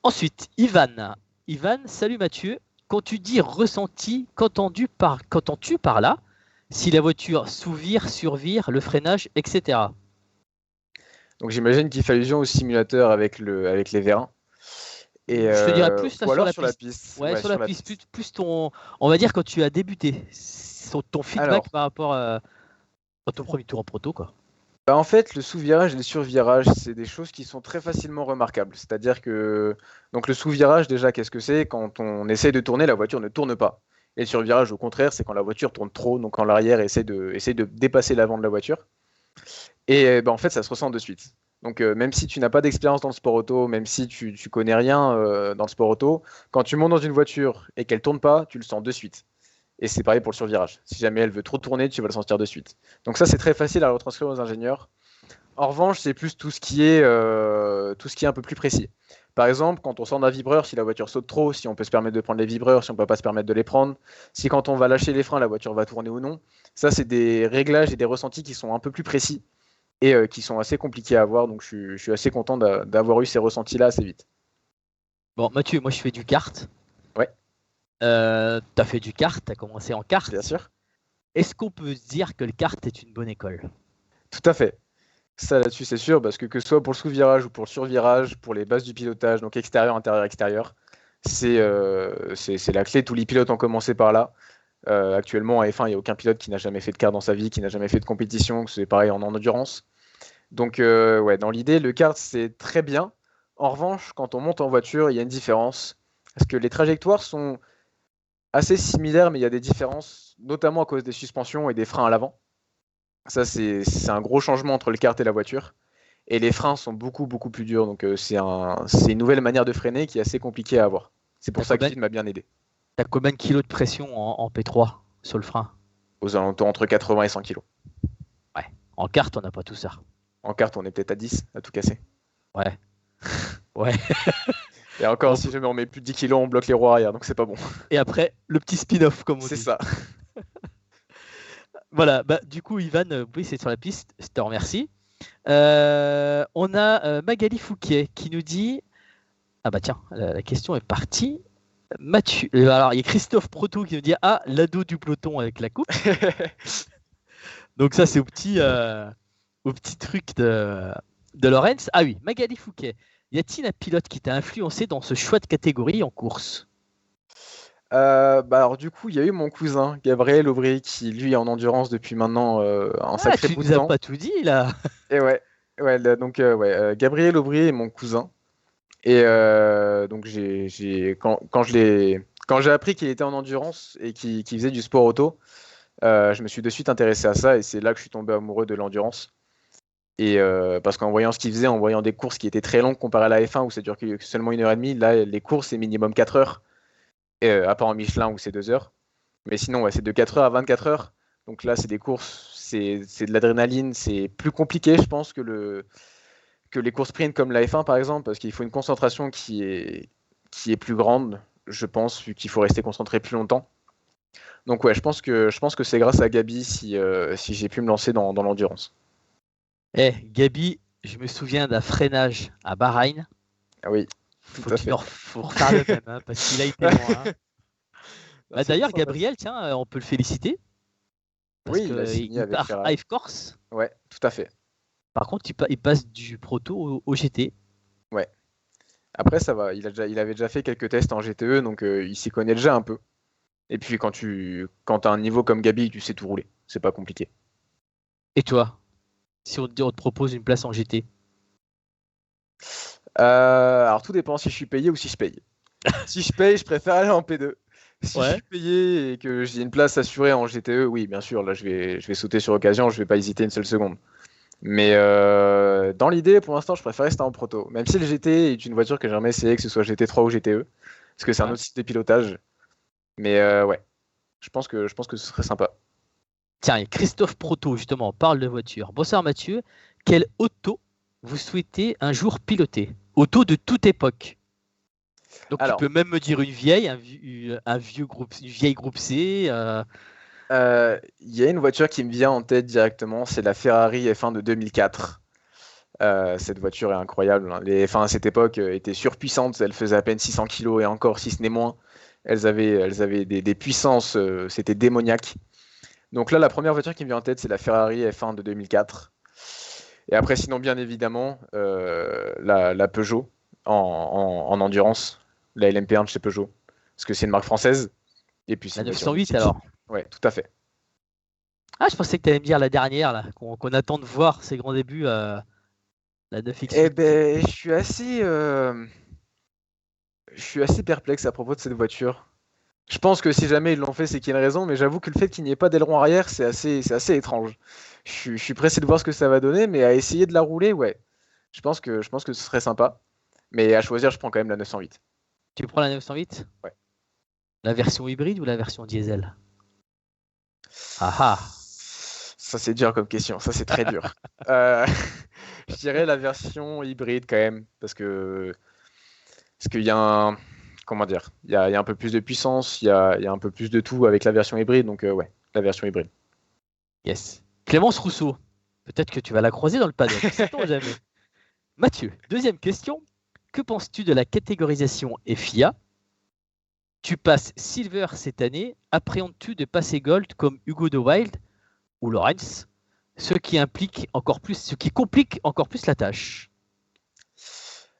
Ensuite, Ivan. Ivan, salut Mathieu. Quand tu dis ressenti, qu'entends-tu par là? Si la voiture sous-vire, survire, le freinage, etc.
Donc j'imagine qu'il fait allusion au simulateur avec les vérins. Et
Je te dirais plus là
ou
sur
alors
la
sur la
piste.
piste.
Ouais,
Ouais,
sur
sur
la
la
piste,
piste.
plus ton, on va dire quand tu as débuté, ton
Alors,
feedback par rapport à ton premier tour en proto, quoi.
en fait, le sous-virage et le sur-virage, c'est des choses qui sont très facilement remarquables. C'est-à-dire que donc le sous-virage, déjà, qu'est-ce que c'est? Quand on essaie de tourner, la voiture ne tourne pas. Et le sur-virage, au contraire, c'est quand la voiture tourne trop, donc quand l'arrière essaie de dépasser l'avant de la voiture. Et en fait, ça se ressent de suite. Donc même si tu n'as pas d'expérience dans le sport auto, même si tu connais rien dans le sport auto, quand tu montes dans une voiture et qu'elle tourne pas, tu le sens de suite. Et c'est pareil pour le survirage. Si jamais elle veut trop tourner, tu vas le sentir de suite. Donc ça, c'est très facile à retranscrire aux ingénieurs. En revanche, c'est plus tout ce qui est un peu plus précis. Par exemple, quand on sort d'un vibreur, si la voiture saute trop, si on peut se permettre de prendre les vibreurs, si on ne peut pas se permettre de les prendre, si quand on va lâcher les freins, la voiture va tourner ou non. Ça, c'est des réglages et des ressentis qui sont un peu plus précis et qui sont assez compliqués à avoir. Donc je suis assez content d'avoir eu ces ressentis-là assez vite.
Bon, Mathieu, moi je fais du kart.
Ouais,
T'as fait du kart, t'as commencé en kart.
bien sûr.
Est-ce qu'on peut se dire que le kart est une bonne école?
Tout à fait. Ça là-dessus c'est sûr, parce que ce soit pour le sous-virage ou pour le sur-virage, pour les bases du pilotage, donc extérieur, intérieur, extérieur, c'est la clé. Tous les pilotes ont commencé par là. Actuellement, en F1, il n'y a aucun pilote qui n'a jamais fait de kart dans sa vie, qui n'a jamais fait de compétition, c'est pareil en endurance. Donc, ouais, dans l'idée, le kart, c'est très bien. En revanche, quand on monte en voiture, il y a une différence. Parce que les trajectoires sont assez similaires, mais il y a des différences, notamment à cause des suspensions et des freins à l'avant. Ça, c'est un gros changement entre le kart et la voiture. Et les freins sont beaucoup, beaucoup plus durs. Donc, c'est une nouvelle manière de freiner qui est assez compliquée à avoir. C'est pour
T'as
ça
combien,
qu'il m'a bien aidé.
t'as combien de kilos de pression en P3 sur le frein?
Aux alentours entre 80 et 100 kilos.
Ouais. En kart, on n'a pas tout ça.
En kart, on est peut-être à 10 à tout casser.
Ouais. Ouais.
Et encore, si jamais on met plus de 10 kilos, on bloque les roues arrière, donc c'est pas bon.
Et après, le petit spin-off, comme on
C'est
dit.
ça.
Voilà, bah, du coup, Ivan, oui, c'est sur la piste, je te remercie. On a Magali Fouquet qui nous dit. Ah bah tiens, la question est partie. Mathieu, alors il y a Christophe Proto qui nous dit ah, l'ado du peloton avec la coupe. Donc ça, c'est au petit truc de Lorenz. Ah oui, Magali Fouquet. Y a-t-il un pilote qui t'a influencé dans ce choix de catégorie en course?
Bah alors du coup, il y a eu mon cousin, Gabriel Aubry, qui lui est en endurance depuis maintenant un
Ah,
sacré
tu
bout de
nous as
temps.
pas tout dit là.
Et ouais, ouais, là, donc ouais, Gabriel Aubry est mon cousin. Et donc quand j'ai appris qu'il était en endurance et qu'il faisait du sport auto, je me suis de suite intéressé à ça et c'est là que je suis tombé amoureux de l'endurance. Et parce qu'en voyant ce qu'il faisait, en voyant des courses qui étaient très longues comparé à la F1 où ça dure que seulement 1h30, là les courses c'est minimum 4 heures, à part en Michelin où c'est 2 heures. Mais sinon, ouais, c'est de 4 heures à 24 heures. Donc là, c'est des courses, c'est de l'adrénaline, c'est plus compliqué, je pense, que les courses sprint comme la F1 par exemple, parce qu'il faut une concentration qui est plus grande, je pense, vu qu'il faut rester concentré plus longtemps. Donc ouais, je pense que c'est grâce à Gabi si j'ai pu me lancer dans l'endurance.
Eh, Gabi, je me souviens d'un freinage à Bahreïn.
Ah oui, tout à fait.
Faut refaire le même, hein, parce qu'il a été loin. Hein.
Ah,
Bah,
c'était
d'ailleurs,
sympathique.
Gabriel, tiens, on peut le féliciter parce
Oui, il a
qu'il
signé avec
part
Ferrari.
Hive Corse.
Ouais, tout à fait.
Par contre, il passe du proto au GT.
Ouais. Après, ça va. Il avait déjà fait quelques tests en GTE, donc il s'y connaît déjà un peu. Et puis quand t'as un niveau comme Gabi, tu sais tout rouler. C'est pas compliqué.
Et toi, si on te propose une place en GT?
Alors tout dépend si je suis payé ou si je paye. Si je paye, je préfère aller en P2. Si je
Ouais.
suis payé et que j'ai une place assurée en GTE, oui, bien sûr, là je vais sauter sur occasion, je vais pas hésiter une seule seconde. Mais dans l'idée, pour l'instant, je préfère rester en proto. Même si le GT est une voiture que j'aimerais essayer, que ce soit GT3 ou GTE, parce que c'est un
Ouais.
autre style de pilotage. Mais ouais, je pense que ce serait sympa.
Tiens, et Christophe Proto, justement, parle de voiture. Bonsoir Mathieu. Quelle auto vous souhaitez un jour piloter? Auto de toute époque. Donc tu
Alors,
peux même me dire une vieille, un vieux groupe, une vieille groupe C.
il y a une voiture qui me vient en tête directement, c'est la Ferrari F1 de 2004. Cette voiture est incroyable, hein. Les F1 à cette époque étaient surpuissantes, elles faisaient à peine 600 kg et encore, si ce n'est moins. Elles avaient des puissances, c'était démoniaque. Donc là, la première voiture qui me vient en tête, c'est la Ferrari F1 de 2004. Et après, sinon, bien évidemment, la Peugeot en endurance, la LMP1 de chez Peugeot, parce que c'est une marque française, et puis c'est
La
une voiture
908
mythique.
alors.
Ouais, tout à fait.
Ah, je pensais que tu allais me dire la dernière, là, qu'on attend de voir ses grands débuts, la
Eh
9X8.
ben, je suis assez perplexe à propos de cette voiture. Je pense que si jamais ils l'ont fait, c'est qu'il y a une raison, mais j'avoue que le fait qu'il n'y ait pas d'aileron arrière, c'est assez étrange. Je suis pressé de voir ce que ça va donner, mais à essayer de la rouler, ouais. Je pense que ce serait sympa. Mais à choisir, je prends quand même la 908.
Tu prends la 908?
Ouais.
La version hybride ou la version diesel? Ah ah.
Ça, c'est dur comme question. Ça, c'est très dur. Euh, je dirais la version hybride quand même, parce qu'il y a un, comment dire, il y a un peu plus de puissance, il y a un peu plus de tout avec la version hybride, donc ouais, la version hybride.
Yes. Clémence Rousseau. Peut-être que tu vas la croiser dans le paddock. Sait-on jamais. Mathieu, deuxième question. Que penses-tu de la catégorisation FIA? Tu passes Silver cette année. Appréhendes-tu de passer Gold comme Hugo de Wild ou Lawrence? ce qui complique encore plus la tâche.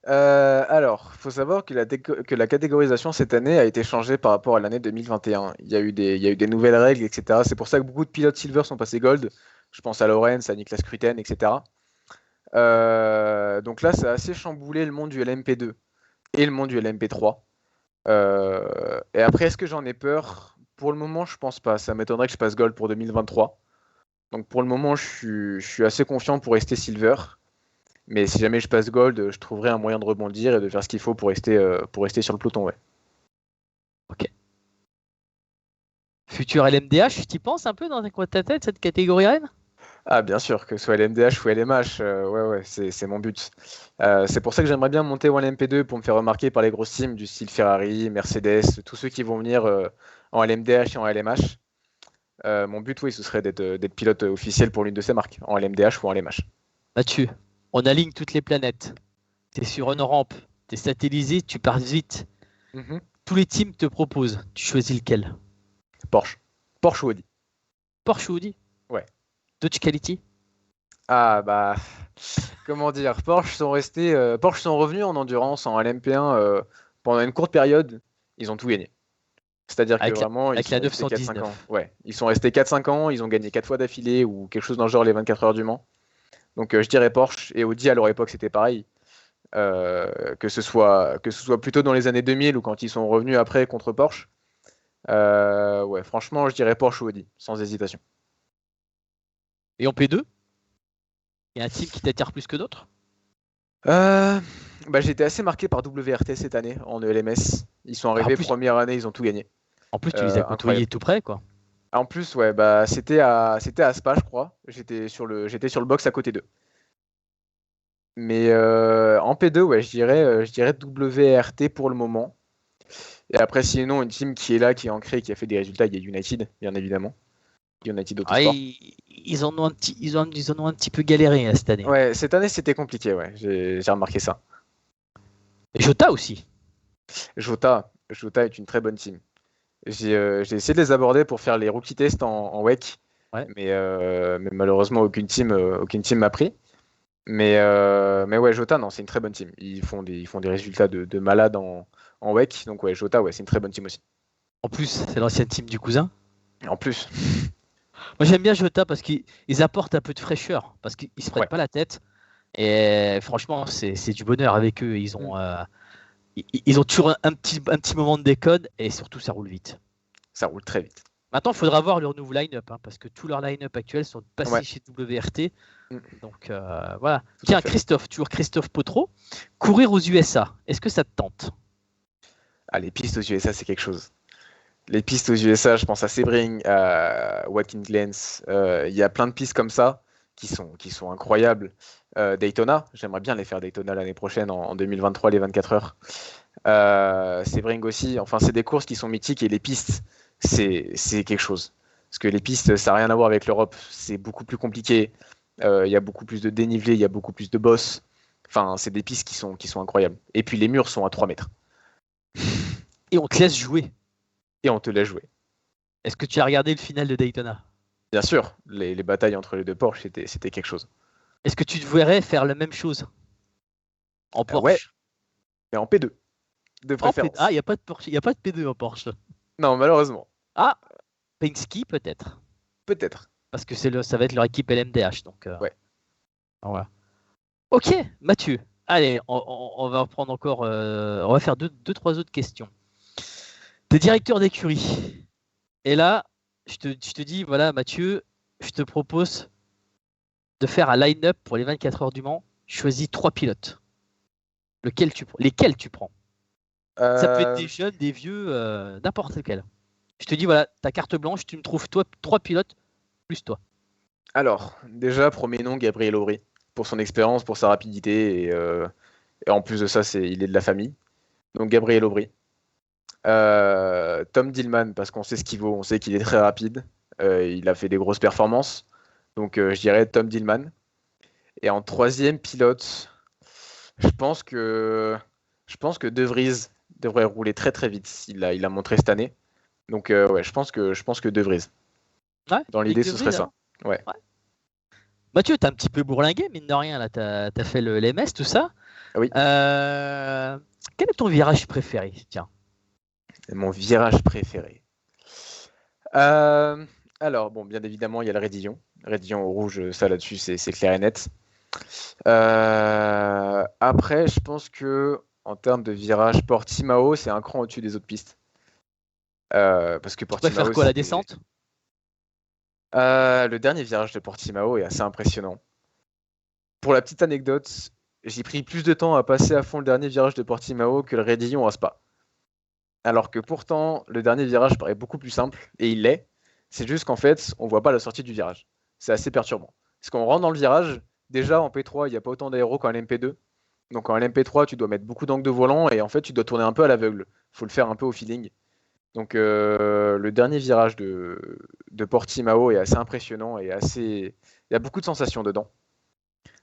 Alors, il faut savoir que la catégorisation cette année a été changée par rapport à l'année 2021. Il y a eu des nouvelles règles, etc. C'est pour ça que beaucoup de pilotes silver sont passés gold. Je pense à Lawrence, à Niklas Kruten, etc. Donc là, ça a assez chamboulé le monde du LMP2 et le monde du LMP3. Et après, est-ce que j'en ai peur? Pour le moment, je pense pas. Ça m'étonnerait que je passe gold pour 2023. Donc pour le moment, je suis assez confiant pour rester silver. Mais si jamais je passe gold, je trouverai un moyen de rebondir et de faire ce qu'il faut pour rester sur le peloton. Ouais.
Ok. Futur LMDH, tu y penses un peu dans ta tête, cette catégorie reine?
Ah, bien sûr, que ce soit LMDH ou LMH, ouais, c'est mon but. C'est pour ça que j'aimerais bien monter en LMP2 pour me faire remarquer par les grosses teams du style Ferrari, Mercedes, tous ceux qui vont venir en LMDH et en LMH. Mon but, oui, ce serait d'être pilote officiel pour l'une de ces marques, en LMDH ou en LMH.
Mathieu, on aligne toutes les planètes. Tu es sur une rampe, tu es satellisé, tu pars vite.
Mhm.
Tous les teams te proposent. Tu choisis lequel?
Porsche. Porsche ou Audi.
Porsche ou Audi?
Ouais.
Dodge Quality?
Ah, bah, comment dire, Porsche sont revenus en endurance, en LMP1 pendant une courte période. Ils ont tout gagné. C'est-à-dire que vraiment, ils
Avec la
sont restés 4-5 ans.
919.
Ouais, ils sont restés 4-5 ans, ils ont gagné 4 fois d'affilée ou quelque chose dans le genre les 24 heures du Mans. Donc je dirais Porsche et Audi à leur époque c'était pareil. Que ce soit plutôt dans les années 2000 ou quand ils sont revenus après contre Porsche. Ouais, franchement, je dirais Porsche ou Audi, sans hésitation.
Et en P2, il y a un team qui t'attire plus que d'autres?
J'ai été assez marqué par WRT cette année en ELMS. Ils sont
En
arrivés
plus,
première année, ils ont tout gagné.
tu les as côtoyés
Incroyable.
tout près, quoi.
En plus, ouais, c'était à Spa, je crois. J'étais sur le box à côté d'eux. Mais en P2, ouais, je dirais WRT pour le moment. Et après, sinon, une team qui est là, qui est ancrée, qui a fait des résultats, il y a United, bien évidemment. United
Ah,
Autosport.
ils en ont un petit peu galéré cette année.
Ouais, cette année, c'était compliqué, ouais. J'ai remarqué ça.
Et Jota aussi.
Jota est une très bonne team. J'ai essayé de les aborder pour faire les rookie tests en WEC,
Ouais.
mais malheureusement, aucune team m'a pris. Mais ouais, Jota, non, c'est une très bonne team. Ils font des résultats de malade en WEC. Donc ouais, Jota, ouais, c'est une très bonne team aussi.
En plus, c'est l'ancienne team du cousin.
En plus,
Moi, j'aime bien Jota parce qu'ils apportent un peu de fraîcheur, parce qu'ils se prennent
ouais.
pas la tête. Et franchement, c'est du bonheur avec eux. Ils ont toujours un petit moment de décode et surtout, ça roule vite.
Ça roule très vite.
Maintenant, il faudra voir leur nouveau line-up, parce que tous leurs line-up actuels sont passés
Ouais.
chez WRT.
Mm.
Donc voilà.
Tout
Tiens,
à fait.
toujours Christophe Potro, courir aux USA, est-ce que ça te tente?
Ah, les pistes aux USA, c'est quelque chose. Les pistes aux USA, je pense à Sebring, à Watkins Glen. Il y a plein de pistes comme ça qui sont incroyables. Daytona, j'aimerais bien les faire Daytona l'année prochaine en 2023, les 24 heures. Sebring aussi. Enfin, c'est des courses qui sont mythiques et les pistes, c'est quelque chose. Parce que les pistes, ça n'a rien à voir avec l'Europe. C'est beaucoup plus compliqué. Il y a beaucoup plus de dénivelé, il y a beaucoup plus de bosses. Enfin, c'est des pistes qui sont incroyables. Et puis les murs sont à 3 mètres.
Et on te laisse jouer.
Et on te laisse jouer.
Est-ce que tu as regardé le final de Daytona?
Bien sûr, les batailles entre les deux Porsche, c'était quelque chose.
Est-ce que tu te verrais faire la même chose en Porsche?
Ouais, mais en P2, de préférence.
Ah, il n'y a pas de Porsche, il y a pas de P2 en Porsche.
Non, malheureusement.
Ah, Penske peut-être,
Peut-être.
parce que ça va être leur équipe LMDH. Donc,
Ouais.
voilà. Ok, Mathieu. Allez, on va reprendre encore. On va faire deux, trois autres questions. T'es directeur d'écurie. Et là, je te dis, voilà, Mathieu, je te propose de faire un line-up pour les 24 heures du Mans. Choisis 3 pilotes. Lesquels tu prends? Ça peut être des jeunes, des vieux, n'importe lequel. Je te dis, voilà, ta carte blanche, tu me trouves toi 3 pilotes plus toi.
Alors, déjà, premier nom, Gabriel Aubry. Pour son expérience, pour sa rapidité. Et en plus de ça, il est de la famille. Donc, Gabriel Aubry. Tom Dillman, parce qu'on sait ce qu'il vaut. On sait qu'il est très rapide. Il a fait des grosses performances. Donc, je dirais Tom Dillman. Et en troisième pilote, je pense que De Vries devrait rouler très très vite. Il a montré cette année. Donc ouais, je pense que De Vries.
Ouais,
Dans
Nick
l'idée,
De
ce
Vries,
serait ça.
alors.
Ouais.
Ouais. Mathieu, t'as un petit peu bourlingué, mine de rien, là, t'as fait le l'MS, tout ça.
Oui,
Euh, Quel est ton virage préféré? Tiens.
mon virage préféré. Euh, alors, bon, bien évidemment, il y a le Raidillon. Raidillon au rouge, ça là-dessus, c'est clair et net. Après, je pense que en termes de virage, Portimao, c'est un cran au-dessus des autres pistes. Parce que
Tu préfères
Portimao,
quoi, la
c'est.
descente?
Le dernier virage de Portimao est assez impressionnant. Pour la petite anecdote, j'ai pris plus de temps à passer à fond le dernier virage de Portimao que le Raidillon à Spa. Alors que pourtant, le dernier virage paraît beaucoup plus simple, et il l'est. C'est juste qu'en fait, on voit pas la sortie du virage. C'est assez perturbant. Parce qu'on rentre dans le virage, déjà en P3, il n'y a pas autant d'aéro qu'en LMP2. Donc en LMP3, tu dois mettre beaucoup d'angle de volant, et en fait, tu dois tourner un peu à l'aveugle. Il faut le faire un peu au feeling. Donc le dernier virage de Portimao est assez impressionnant et assez. Il y a beaucoup de sensations dedans.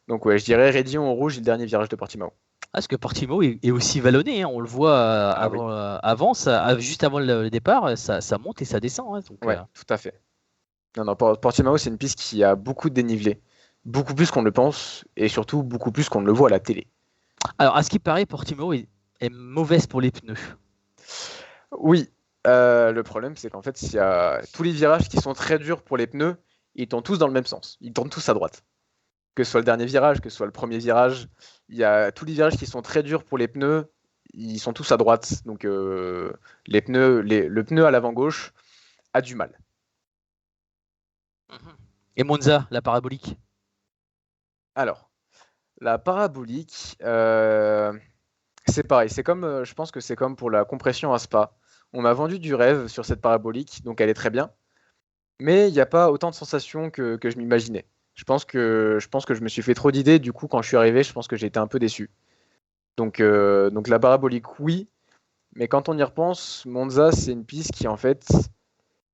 Donc ouais, je dirais Raidillon au rouge et le dernier virage de Portimao.
Parce que Portimao est aussi vallonné, hein. On le voit
Ah oui,
juste avant le départ, ça monte et ça descend, hein. Donc,
ouais, tout à fait. Non, non, Portimao, c'est une piste qui a beaucoup de dénivelé. Beaucoup plus qu'on ne le pense, et surtout beaucoup plus qu'on ne le voit à la télé.
alors, à ce qui paraît, Portimao est mauvaise pour les pneus.
Oui, le problème, c'est qu'en fait, il y a tous les virages qui sont très durs pour les pneus, ils tournent tous dans le même sens. Ils tournent tous à droite. Que ce soit le dernier virage, que ce soit le premier virage, il y a tous les virages qui sont très durs pour les pneus, ils sont tous à droite. Donc le pneu à l'avant gauche a du mal.
Mhm. Et Monza, la parabolique.
Alors, la parabolique, c'est pareil. C'est comme, je pense que c'est comme pour la compression à Spa. On m'a vendu du rêve sur cette parabolique, donc elle est très bien. Mais il n'y a pas autant de sensations que je m'imaginais. Je pense que je me suis fait trop d'idées. Du coup, quand je suis arrivé, je pense que j'ai été un peu déçu. Donc la parabolique, oui. Mais quand on y repense, Monza, c'est une piste qui en fait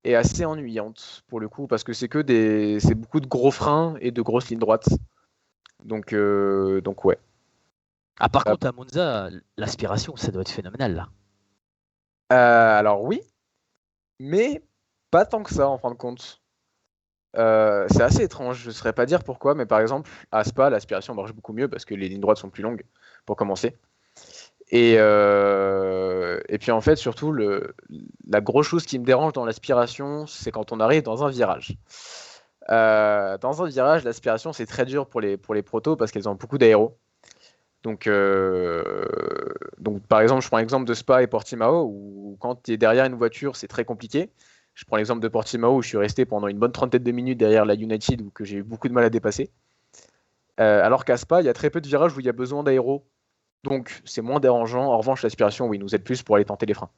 est assez ennuyante pour le coup parce que c'est beaucoup de gros freins et de grosses lignes droites. Donc ouais.
Ah, par
Euh,
contre, à Monza, l'aspiration, ça doit être phénoménal, là.
alors oui, mais pas tant que ça en fin de compte. C'est assez étrange, je ne saurais pas dire pourquoi, mais par exemple, à Spa, l'aspiration marche beaucoup mieux parce que les lignes droites sont plus longues, pour commencer. Et puis en fait, surtout, la grosse chose qui me dérange dans l'aspiration, c'est quand on arrive dans un virage. Dans un virage, l'aspiration, c'est très dur pour les protos parce qu'elles ont beaucoup d'aéro. Donc, par exemple, je prends l'exemple de Spa et Portimao, où quand tu es derrière une voiture, c'est très compliqué. Je prends l'exemple de Portimao, où je suis resté pendant une bonne trentaine de minutes derrière la United, où que j'ai eu beaucoup de mal à dépasser. Alors qu'à Spa, il y a très peu de virages où il y a besoin d'aéro. Donc, c'est moins dérangeant. En revanche, l'aspiration, oui, nous aide plus pour aller tenter les freins.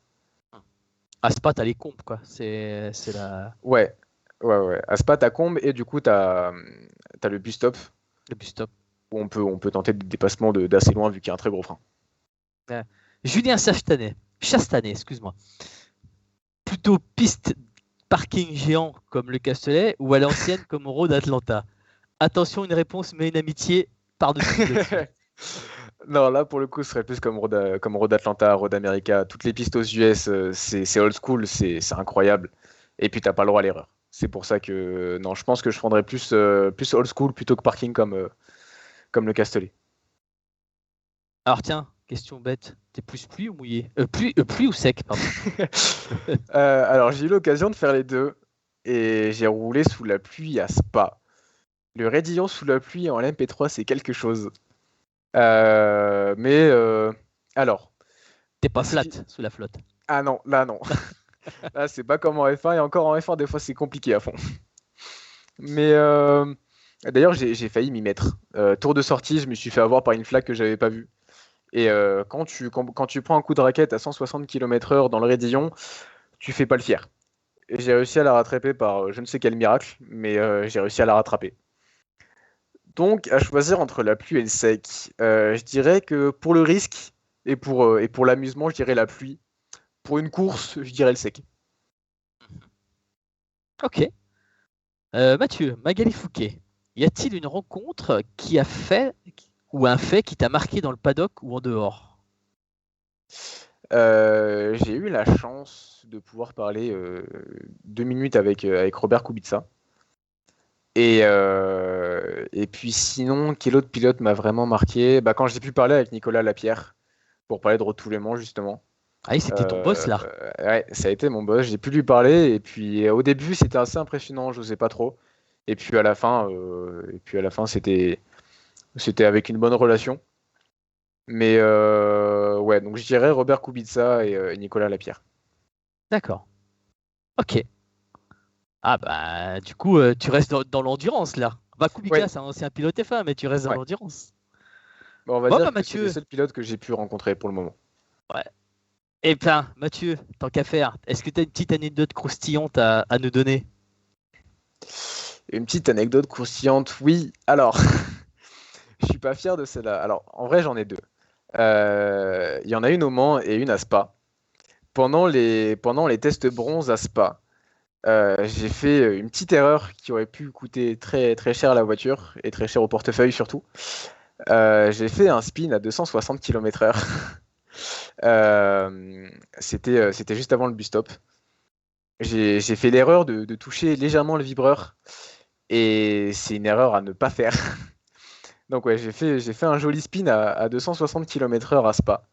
À Spa, t'as les comptes, quoi. C'est
Ouais, ouais, ouais. À Spa, t'as Combe, et du coup, t'as le bus stop,
le bus stop.
où on peut tenter des dépassements d'assez loin, vu qu'il y a un très gros frein.
Euh, Julien Chastanet, excuse-moi. Plutôt piste parking géant comme le Castellet ou à l'ancienne comme Road Atlanta? Attention, une réponse mais une amitié par-dessus tout là-dessus.
Non, là pour le coup, ce serait plus comme Road Atlanta, Road America. Toutes les pistes aux US, c'est old school, c'est incroyable. Et puis t'as pas le droit à l'erreur. C'est pour ça que non, je pense que je prendrais plus old school plutôt que parking comme le Castellet.
Alors tiens, question bête. T'es plus pluie ou mouillé? Pluie ou sec, pardon.
Alors j'ai eu l'occasion de faire les deux et j'ai roulé sous la pluie à Spa. Le raidillon sous la pluie en LMP3, c'est quelque chose. Mais alors,
T'es pas
ce
flat
qui-
sous la flotte.
ah non, là non. Là, c'est pas comme en F1, et encore en F1, des fois, c'est compliqué à fond. Mais d'ailleurs, j'ai failli m'y mettre. Tour de sortie, je me suis fait avoir par une flaque que j'avais pas vue. Et quand tu prends un coup de raquette à 160 km/h dans le raidillon, tu fais pas le fier. Et j'ai réussi à la rattraper par je ne sais quel miracle, mais j'ai réussi à la rattraper. Donc, à choisir entre la pluie et le sec, je dirais que pour le risque et pour l'amusement, je dirais la pluie. Pour une course, je dirais le sec.
Ok. Mathieu, Magali Fouquet, y a-t-il une rencontre qui a fait ou un fait qui t'a marqué dans le paddock ou en dehors?
J'ai eu la chance de pouvoir parler 2 minutes avec Robert Kubica. Et puis sinon, quel autre pilote m'a vraiment marqué? Bah, quand j'ai pu parler avec Nicolas Lapierre, pour parler de Road to Le Mans, justement.
Ah oui, c'était ton boss là.
Ouais, ça a été mon boss, j'ai pu lui parler, et puis au début, c'était assez impressionnant, je n'osais pas trop. Et puis à la fin, c'était avec une bonne relation. Mais ouais, donc je dirais Robert Kubica et Nicolas Lapierre.
D'accord. Ok. Ah bah du coup tu restes dans l'endurance là. Bah Kubica
Ouais,
c'est un ancien pilote F1 mais tu restes dans
ouais.
l'endurance.
Bon, on va
Bon bah
dire que c'est les
Mathieu.
seuls pilotes que j'ai pu rencontrer pour le moment.
Ouais. Eh ben Mathieu, tant qu'à faire, est-ce que tu as une petite anecdote croustillante à nous donner?
Une petite anecdote croustillante, oui. Alors, je suis pas fier de celle-là. Alors, en vrai, j'en ai deux. Il y en a une au Mans et une à Spa. Pendant les tests bronze à Spa, j'ai fait une petite erreur qui aurait pu coûter très, très cher à la voiture et très cher au portefeuille surtout. J'ai fait un spin à 260 km/h. C'était juste avant le bus stop. J'ai fait l'erreur de toucher légèrement le vibreur et c'est une erreur à ne pas faire. Donc ouais, j'ai fait un joli spin à 260 km/h à Spa.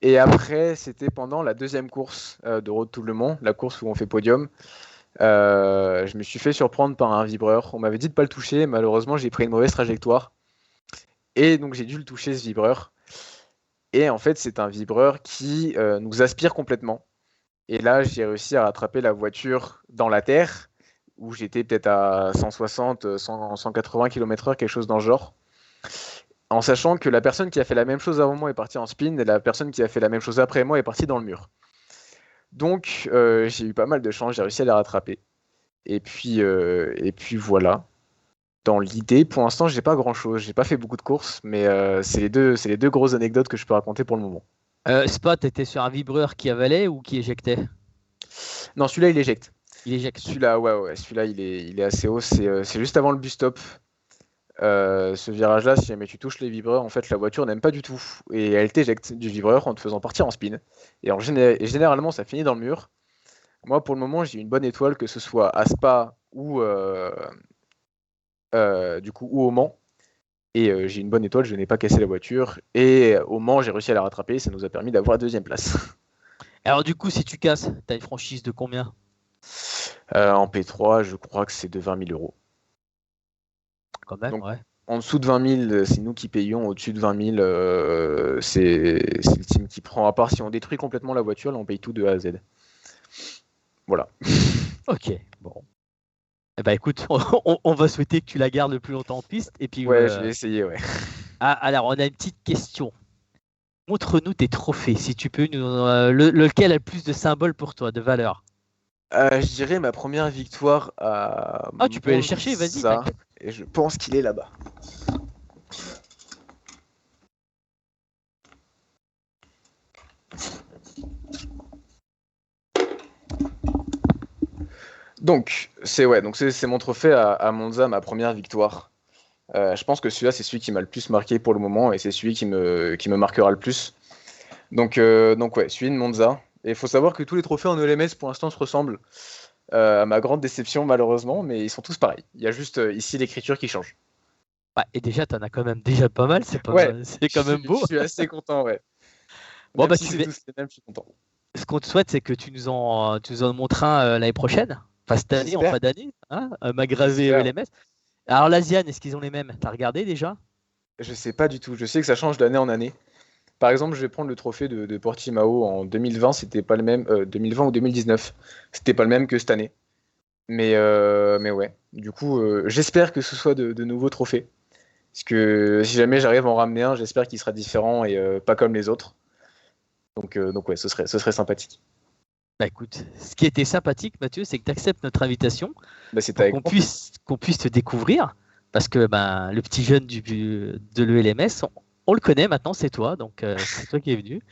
Et après, c'était pendant la deuxième course de Road to Le Mans, la course où on fait podium. Je me suis fait surprendre par un vibreur. On m'avait dit de ne pas le toucher. Malheureusement, j'ai pris une mauvaise trajectoire. Et donc, j'ai dû le toucher, ce vibreur. Et en fait, c'est un vibreur qui nous aspire complètement. Et là, j'ai réussi à rattraper la voiture dans la terre, où j'étais peut-être à 160, 100, 180 km/h, quelque chose dans le genre. En sachant que la personne qui a fait la même chose avant moi est partie en spin, et la personne qui a fait la même chose après moi est partie dans le mur. Donc, j'ai eu pas mal de chance, j'ai réussi à la rattraper. Et puis voilà. Dans l'idée, pour l'instant, j'ai pas grand-chose. J'ai pas fait beaucoup de courses, mais c'est les deux grosses anecdotes que je peux raconter pour le moment.
Spot était sur un vibreur qui avalait ou qui éjectait?
Non, celui-là, il éjecte.
Il éjecte.
Celui-là, ouais, ouais, celui-là, il est assez haut. C'est juste avant le bus stop. Ce virage-là, si jamais tu touches les vibreurs, en fait, la voiture n'aime pas du tout. Et elle t'éjecte du vibreur en te faisant partir en spin. Et généralement, ça finit dans le mur. Moi, pour le moment, j'ai une bonne étoile, que ce soit à Spa ou au Mans. Et j'ai une bonne étoile, je n'ai pas cassé la voiture. Et au Mans, j'ai réussi à la rattraper. Ça nous a permis d'avoir la deuxième place.
Alors du coup si tu casses, t'as une franchise de combien?
En P3, je crois que c'est de 20 000 euros.
Quand même,
Donc,
ouais.
en dessous de 20 000, c'est nous qui payons. Au-dessus de 20 000, c'est le team qui prend. À part si on détruit complètement la voiture, là, on paye tout de A à Z. Voilà.
Ok, bon. Eh ben écoute, on va souhaiter que tu la gardes le plus longtemps en piste. Et puis,
Ouais, je vais essayer, ouais.
alors, on a une petite question. Montre-nous tes trophées, si tu peux, lequel a le plus de symboles pour toi, de valeur?
Je dirais ma première victoire à
Ah, tu peux aller le chercher, vas-y,
Monza.
t'inquiète.
Et je pense qu'il est là-bas. Donc c'est mon trophée à Monza, ma première victoire. Je pense que celui-là, c'est celui qui m'a le plus marqué pour le moment et c'est celui qui me marquera le plus. Donc ouais, celui de Monza. Et il faut savoir que tous les trophées en ELMS pour l'instant se ressemblent, à ma grande déception malheureusement, mais ils sont tous pareils. Il y a juste ici l'écriture qui change.
Ouais, et déjà, t'en as quand même déjà pas mal,
Ouais,
c'est
je
quand
suis,
même
je
beau.
suis assez content, ouais.
Bon,
Même
bah,
si c'est tous les mêmes, je suis content.
ce qu'on te souhaite, c'est que tu nous en montres un l'année prochaine. Enfin, cette année, en
J'espère,
fin d'année, hein, Magravé
j'espère.
ELMS. Alors, l'Asian, est-ce qu'ils ont les mêmes? T'as regardé déjà?
Je sais pas du tout. Je sais que ça change d'année en année. Par exemple, je vais prendre le trophée de Portimao en 2020, c'était pas le même. 2020 ou 2019, c'était pas le même que cette année. Mais ouais. Du coup, j'espère que ce soit de nouveaux trophées. Parce que si jamais j'arrive à en ramener un, j'espère qu'il sera différent et pas comme les autres. Donc ouais, ce serait sympathique.
Bah écoute, ce qui était sympathique, Mathieu, c'est que tu acceptes notre invitation
Bah, c'était
pour
avec
qu'on
grand plaisir.
puisse te découvrir. Parce que ben, le petit jeune de l'ELMS, on le connaît maintenant, c'est toi. Donc c'est toi qui es venu.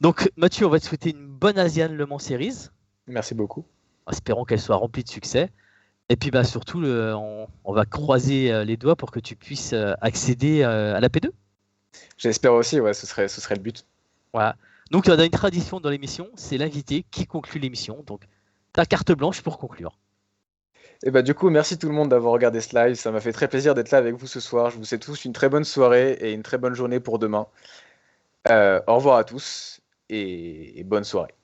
Donc Mathieu, on va te souhaiter une bonne Asian Le Mans Series.
Merci beaucoup.
Espérons qu'elle soit remplie de succès. Et puis bah, surtout, on va croiser les doigts pour que tu puisses accéder à la P2.
J'espère aussi, ouais, ce serait le but.
Voilà. Donc on a une tradition dans l'émission, c'est l'invité qui conclut l'émission. Donc ta carte blanche pour conclure.
Et bah du coup, merci tout le monde d'avoir regardé ce live. Ça m'a fait très plaisir d'être là avec vous ce soir. Je vous souhaite tous une très bonne soirée et une très bonne journée pour demain. Au revoir à tous et bonne soirée.